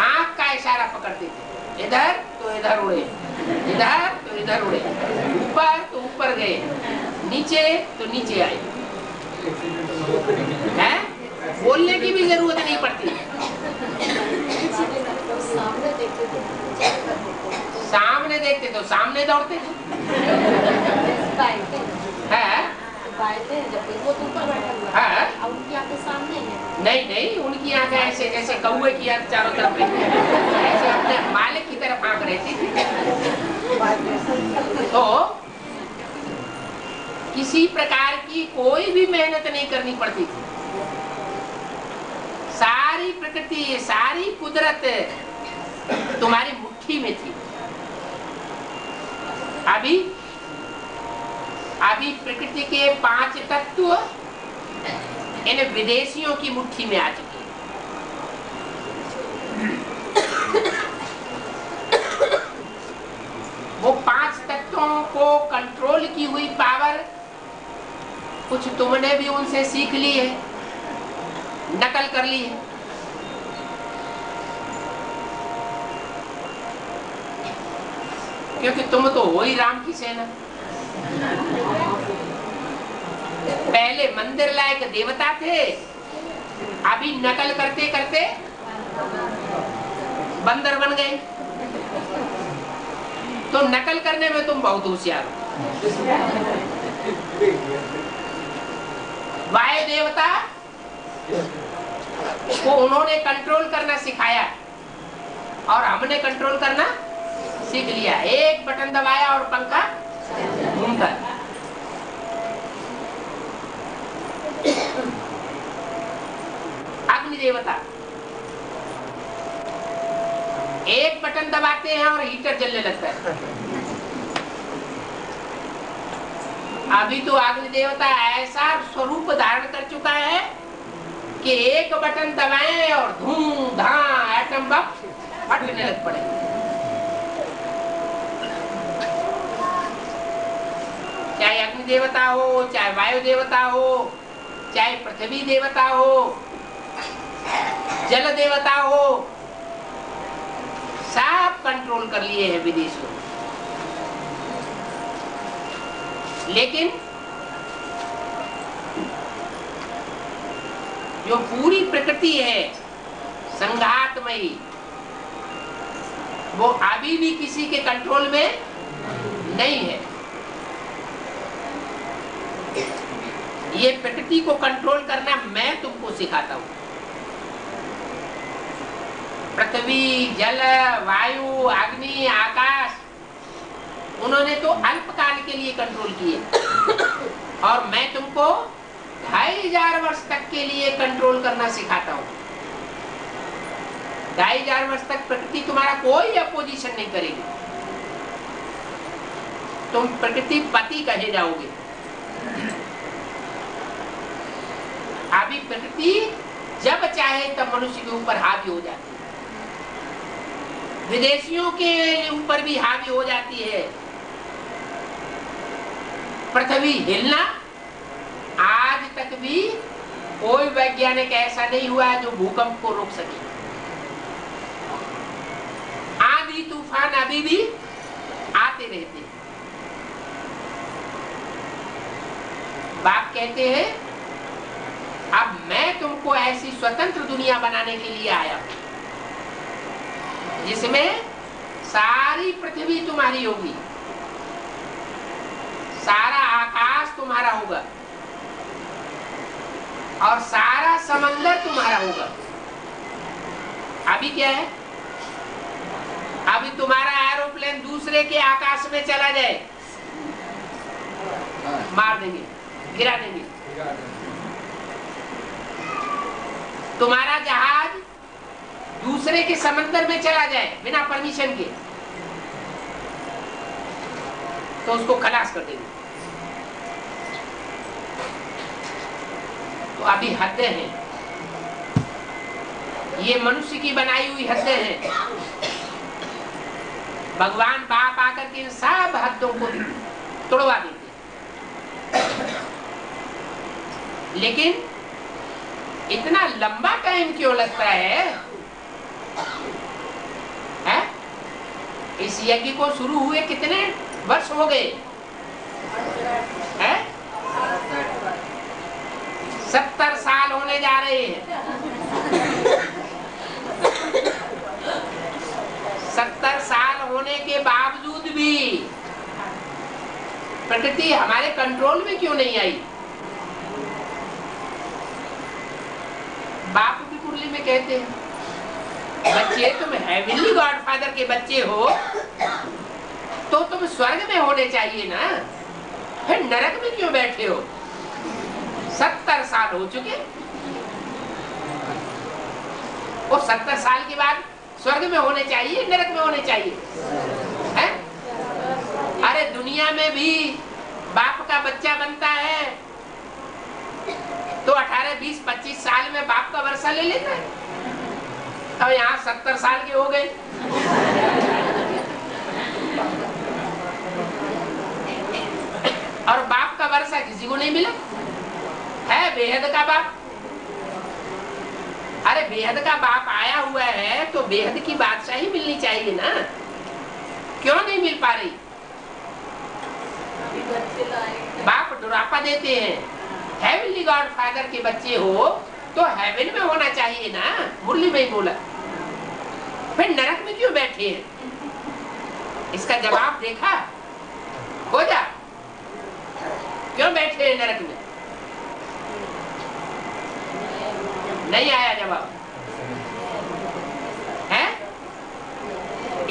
आंख का इशारा पकड़ते थे, इधर तो इधर उड़े, इधर तो इधर उड़े, ऊपर तो ऊपर गए, नीचे तो नीचे आए। हैं? बोलने की भी जरूरत नहीं पड़ती। सामने देखते तो सामने दौड़ते हैं। वो तो ऊपर बैठा हुआ है, और उनकी आंखें सामने है। नहीं नहीं, उनकी आंखें ऐसे जैसे कौवे की आंख चारों तरफ रहती है, ऐसे अपने मालिक की तरफ आंख रहती थी। तो किसी प्रकार की कोई भी मेहनत नहीं करनी पड़ती थी, सारी प्रकृति, सारी कुदरत तुम्हारी मुट्ठी में थी। अभी प्रकृति के 5 तत्व इन विदेशियों की मुट्ठी में आ चुके हैं। वो 5 तत्वों को कंट्रोल की हुई पावर कुछ तुमने भी उनसे सीख ली है, नकल कर ली है। क्योंकि तुम तो हो ही राम की सेना। पहले मंदिर लायक देवता थे, अभी नकल करते करते बंदर बन गए। तो नकल करने में तुम बहुत होशियार हो। वायु देवता को उन्होंने कंट्रोल करना सिखाया और हमने कंट्रोल करना सीख लिया। एक बटन दबाया और पंखा घूमता। अग्नि देवता एक बटन दबाते हैं और हीटर जलने लगता है। अभी तो अग्नि देवता ऐसा स्वरूप धारण कर चुका है कि एक बटन दबाएं और धूम धाम एटम बम फटने लग पड़े। चाहे अग्नि देवता हो, चाहे वायु देवता हो, चाहे पृथ्वी देवता हो, जल देवता हो, सब कंट्रोल कर लिए हैं विदेशियों। लेकिन जो पूरी प्रकृति है संघातमयी, वो अभी भी किसी के कंट्रोल में नहीं है। ये प्रकृति को कंट्रोल करना मैं तुमको सिखाता हूं। पृथ्वी, जल, वायु, अग्नि, आकाश, उन्होंने तो अल्पकाल के लिए कंट्रोल किए और मैं तुमको 2500 वर्ष तक के लिए कंट्रोल करना सिखाता हूं। 2500 वर्ष तक प्रकृति तुम्हारा कोई अपोजिशन नहीं करेगी। तुम प्रकृति पति कहे जाओगे। अभी प्रकृति जब चाहे तब मनुष्य के ऊपर हावी हो जाती है, विदेशियों के ऊपर भी हावी हो जाती है। पृथ्वी हिलना आज तक भी कोई वैज्ञानिक ऐसा नहीं हुआ है जो भूकंप को रोक सके। आंधी तूफान अभी भी आते रहते हैं। बाप कहते हैं अब मैं तुमको ऐसी स्वतंत्र दुनिया बनाने के लिए आया जिसमें सारी पृथ्वी तुम्हारी होगी, सारा आकाश तुम्हारा होगा और सारा समंदर तुम्हारा होगा। अभी क्या है? अभी तुम्हारा एरोप्लेन दूसरे के आकाश में चला जाए, मार देंगे, गिरा देंगे। तुम्हारा जहाज दूसरे के समंदर में चला जाए बिना परमिशन के, तो उसको खलास कर देंगे। तो अभी हदें हैं, ये मनुष्य की बनाई हुई हदें हैं। भगवान बाप आकर के इन सब हदों को तोड़वा देते। लेकिन इतना लंबा टाइम क्यों लगता है? इस यज्ञ को शुरू हुए कितने वर्ष हो गए हैं? 70 साल होने जा रहे हैं। 70 साल होने के बावजूद भी प्रकृति हमारे कंट्रोल में क्यों नहीं आई? बाप की कुंडली में कहते हैं, बच्चे तुम हेवनली गॉडफादर के बच्चे हो तो तुम स्वर्ग में होने चाहिए ना, फिर नरक में क्यों बैठे हो? 70 साल हो चुके, वो 70 साल के बाद स्वर्ग में होने चाहिए, नरक में होने चाहिए है? अरे दुनिया में भी बाप का बच्चा बनता है तो 18, 20, 25 साल में बाप का वर्षा ले लेता है। अब यहाँ 70 साल के हो गए। और बाप का वर्षा किसी को नहीं मिला है, बेहद का बाप। अरे बेहद का बाप आया हुआ है तो बेहद की बादशाही मिलनी चाहिए ना, क्यों नहीं मिल पा रही? बाप डुरापा देते हैं, हेवनली गॉड फादर के बच्चे हो तो हेवन में होना चाहिए ना, मुरली में ही बोला, फिर नरक में क्यों बैठे हैं? इसका जवाब देखा हो जा, क्यों बैठे हैं नरक में? नहीं आया जवाब है?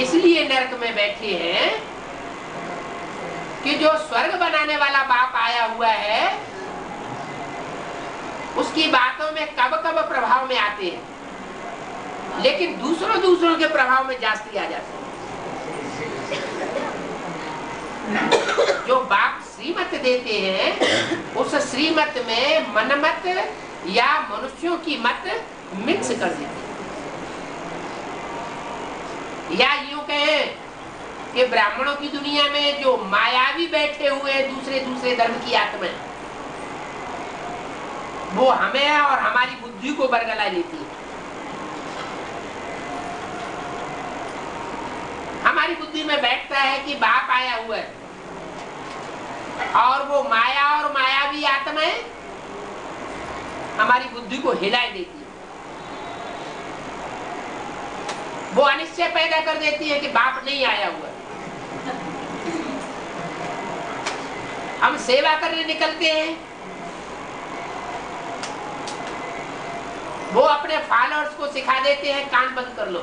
इसलिए नरक में बैठे हैं कि जो स्वर्ग बनाने वाला बाप आया हुआ है उसकी बातों में कब कब प्रभाव में आते हैं, लेकिन दूसरों के प्रभाव में जास्ती आ जाते हैं। जो बाप श्रीमत देते हैं उस श्रीमत में मनमत या मनुष्यों की मत मिक्स कर देते हैं। या यूं कहें कि ब्राह्मणों की दुनिया में जो मायावी बैठे हुए हैं दूसरे धर्म की आत्माएं, वो हमें और हमारी बुद्धि को बरगला लेती है। हमारी बुद्धि में बैठता है कि बाप आया हुआ है और वो माया और मायावी आत्माएं हमारी बुद्धि को हिलाए देती है। वो अनिश्चय पैदा कर देती है कि बाप नहीं आया हुआ। हम सेवा करने निकलते हैं, वो अपने फॉलोअर्स को सिखा देते हैं कान बंद कर लो,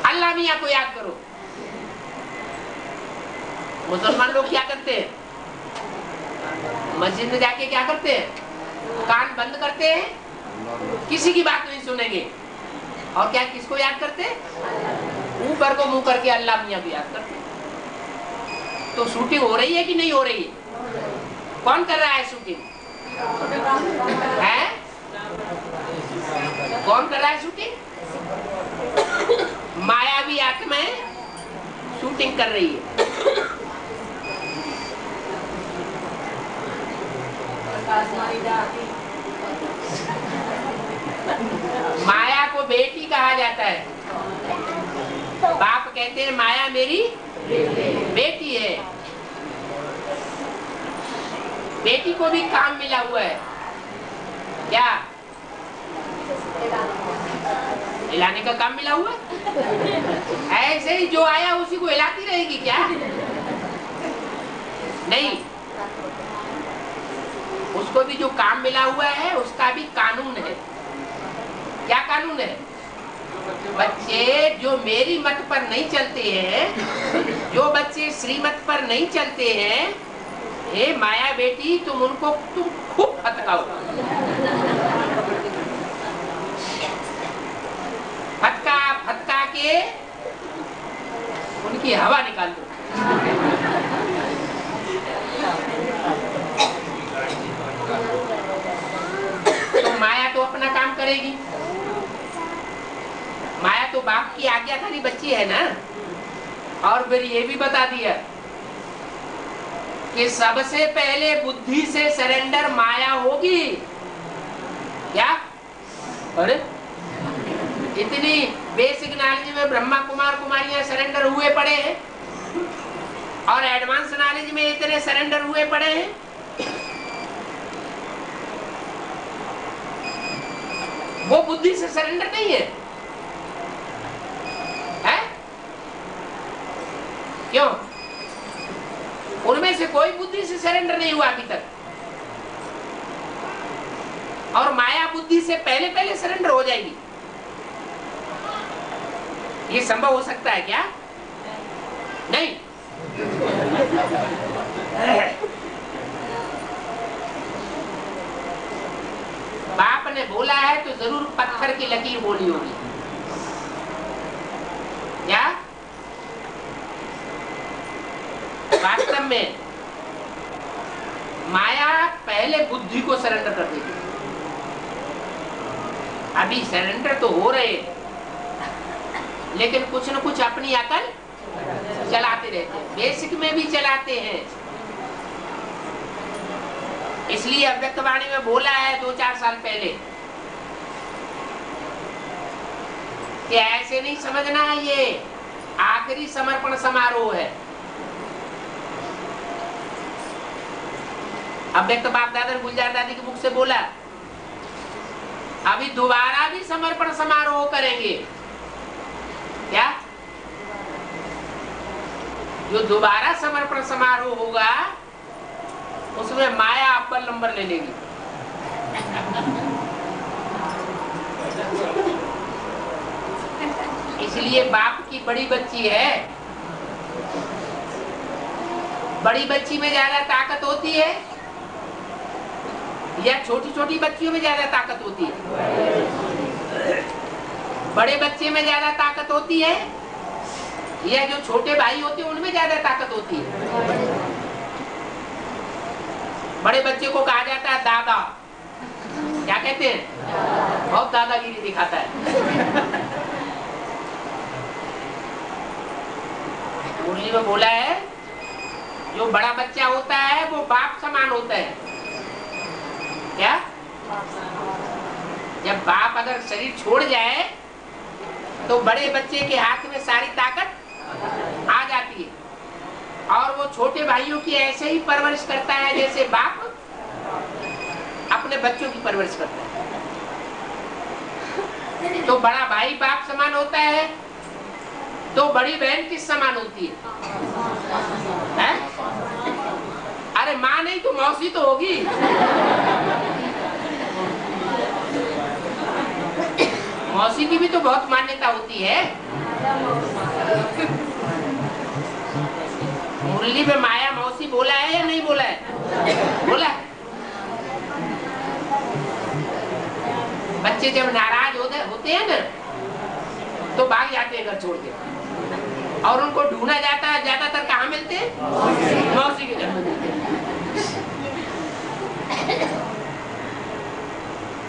अल्लाह मियां को याद करो। मुसलमान लोग क्या करते हैं? मस्जिद में जाके क्या करते हैं? कान बंद करते हैं, किसी की बात नहीं सुनेंगे। और क्या किसको याद करते हैं? ऊपर को मुंह करके अल्लाह मियां को याद करते हैं। तो शूटिंग हो रही है कि नहीं हो रही है? कौन कर रहा है शूटिंग? है? कौन कर रहा है शूटिंग? मायावी आत्माएं शूटिंग कर रही है। माया को बेटी कहा जाता है। बाप कहते हैं माया मेरी बेटी है। बेटी को भी काम मिला हुआ है, क्या हिलाने का काम मिला हुआ है? ऐसे ही जो आया उसी को हिलाती रहेगी क्या? नहीं, उसको भी जो काम मिला हुआ है उसका भी कानून है। क्या कानून है? बच्चे जो मेरी मत पर नहीं चलते हैं, जो बच्चे श्रीमत पर नहीं चलते हैं, हे माया बेटी तुम खूब फटकाओ, फटका के उनकी हवा निकाल दो। बच्ची है ना, और फिर ये भी बता दिया कि सबसे पहले बुद्धि से सरेंडर माया होगी। क्या? अरे इतनी बेसिक नॉलेज में ब्रह्मा कुमार कुमारियां सरेंडर हुए पड़े हैं, और एडवांस नॉलेज में इतने सरेंडर हुए पड़े हैं। वो बुद्धि से सरेंडर नहीं है, है? क्यों? उनमें से कोई बुद्धि से सरेंडर नहीं हुआ अभी तक, और माया बुद्धि से पहले पहले सरेंडर हो जाएगी। ये संभव हो सकता है क्या? नहीं। बाप ने बोला है तो जरूर पत्थर की लकीर बोली होगी। क्या? वास्तव में माया पहले बुद्धि को सरेंडर कर देगी। अभी सरेंडर तो हो रहे, लेकिन कुछ न कुछ अपनी अकल चलाते रहते हैं, बेसिक में भी चलाते हैं। इसलिए अव्यक्तवाणी में बोला है 2-4 साल पहले कि ऐसे नहीं समझना, ये आखिरी समर्पण समारोह है। अव्यक्त बाप दादा ने गुलजार दादी के मुख से बोला, अभी दोबारा भी समर्पण समारोह करेंगे। क्या? जो दोबारा समर्पण समारोह होगा उसमें माया अव्वल नंबर ले लेगी। इसलिए बाप की बड़ी बच्ची है, बड़ी बच्ची में ज्यादा ताकत होती है या छोटी छोटी बच्चियों में ज्यादा ताकत होती है? बड़े बच्चे में ज्यादा ताकत होती है या जो छोटे भाई होते हैं उनमें ज्यादा ताकत होती है? बड़े बच्चे को कहा जाता है दादा, क्या कहते हैं? बहुत दादागिरी दिखाता है। मुरली में बोला है जो बड़ा बच्चा होता है वो बाप समान होता है। क्या? जब बाप अगर शरीर छोड़ जाए तो बड़े बच्चे के हाथ में सारी ताकत आ जाती है, और वो छोटे भाइयों की ऐसे ही परवरिश करता है जैसे बाप अपने बच्चों की परवरिश करता है। तो बड़ा भाई बाप समान होता है, तो बड़ी बहन किस समान होती है? अरे माँ नहीं तो मौसी तो होगी। मौसी की भी तो बहुत मान्यता होती है। मुरली में माया मौसी बोला है या नहीं बोला है? बोला है। बच्चे जब नाराज होते हैं ना तो भाग जाते हैं घर छोड़ के, और उनको ढूंढा जाता है, ज्यादातर कहाँ मिलते हैं? मौसी के घर में मिलते हैं।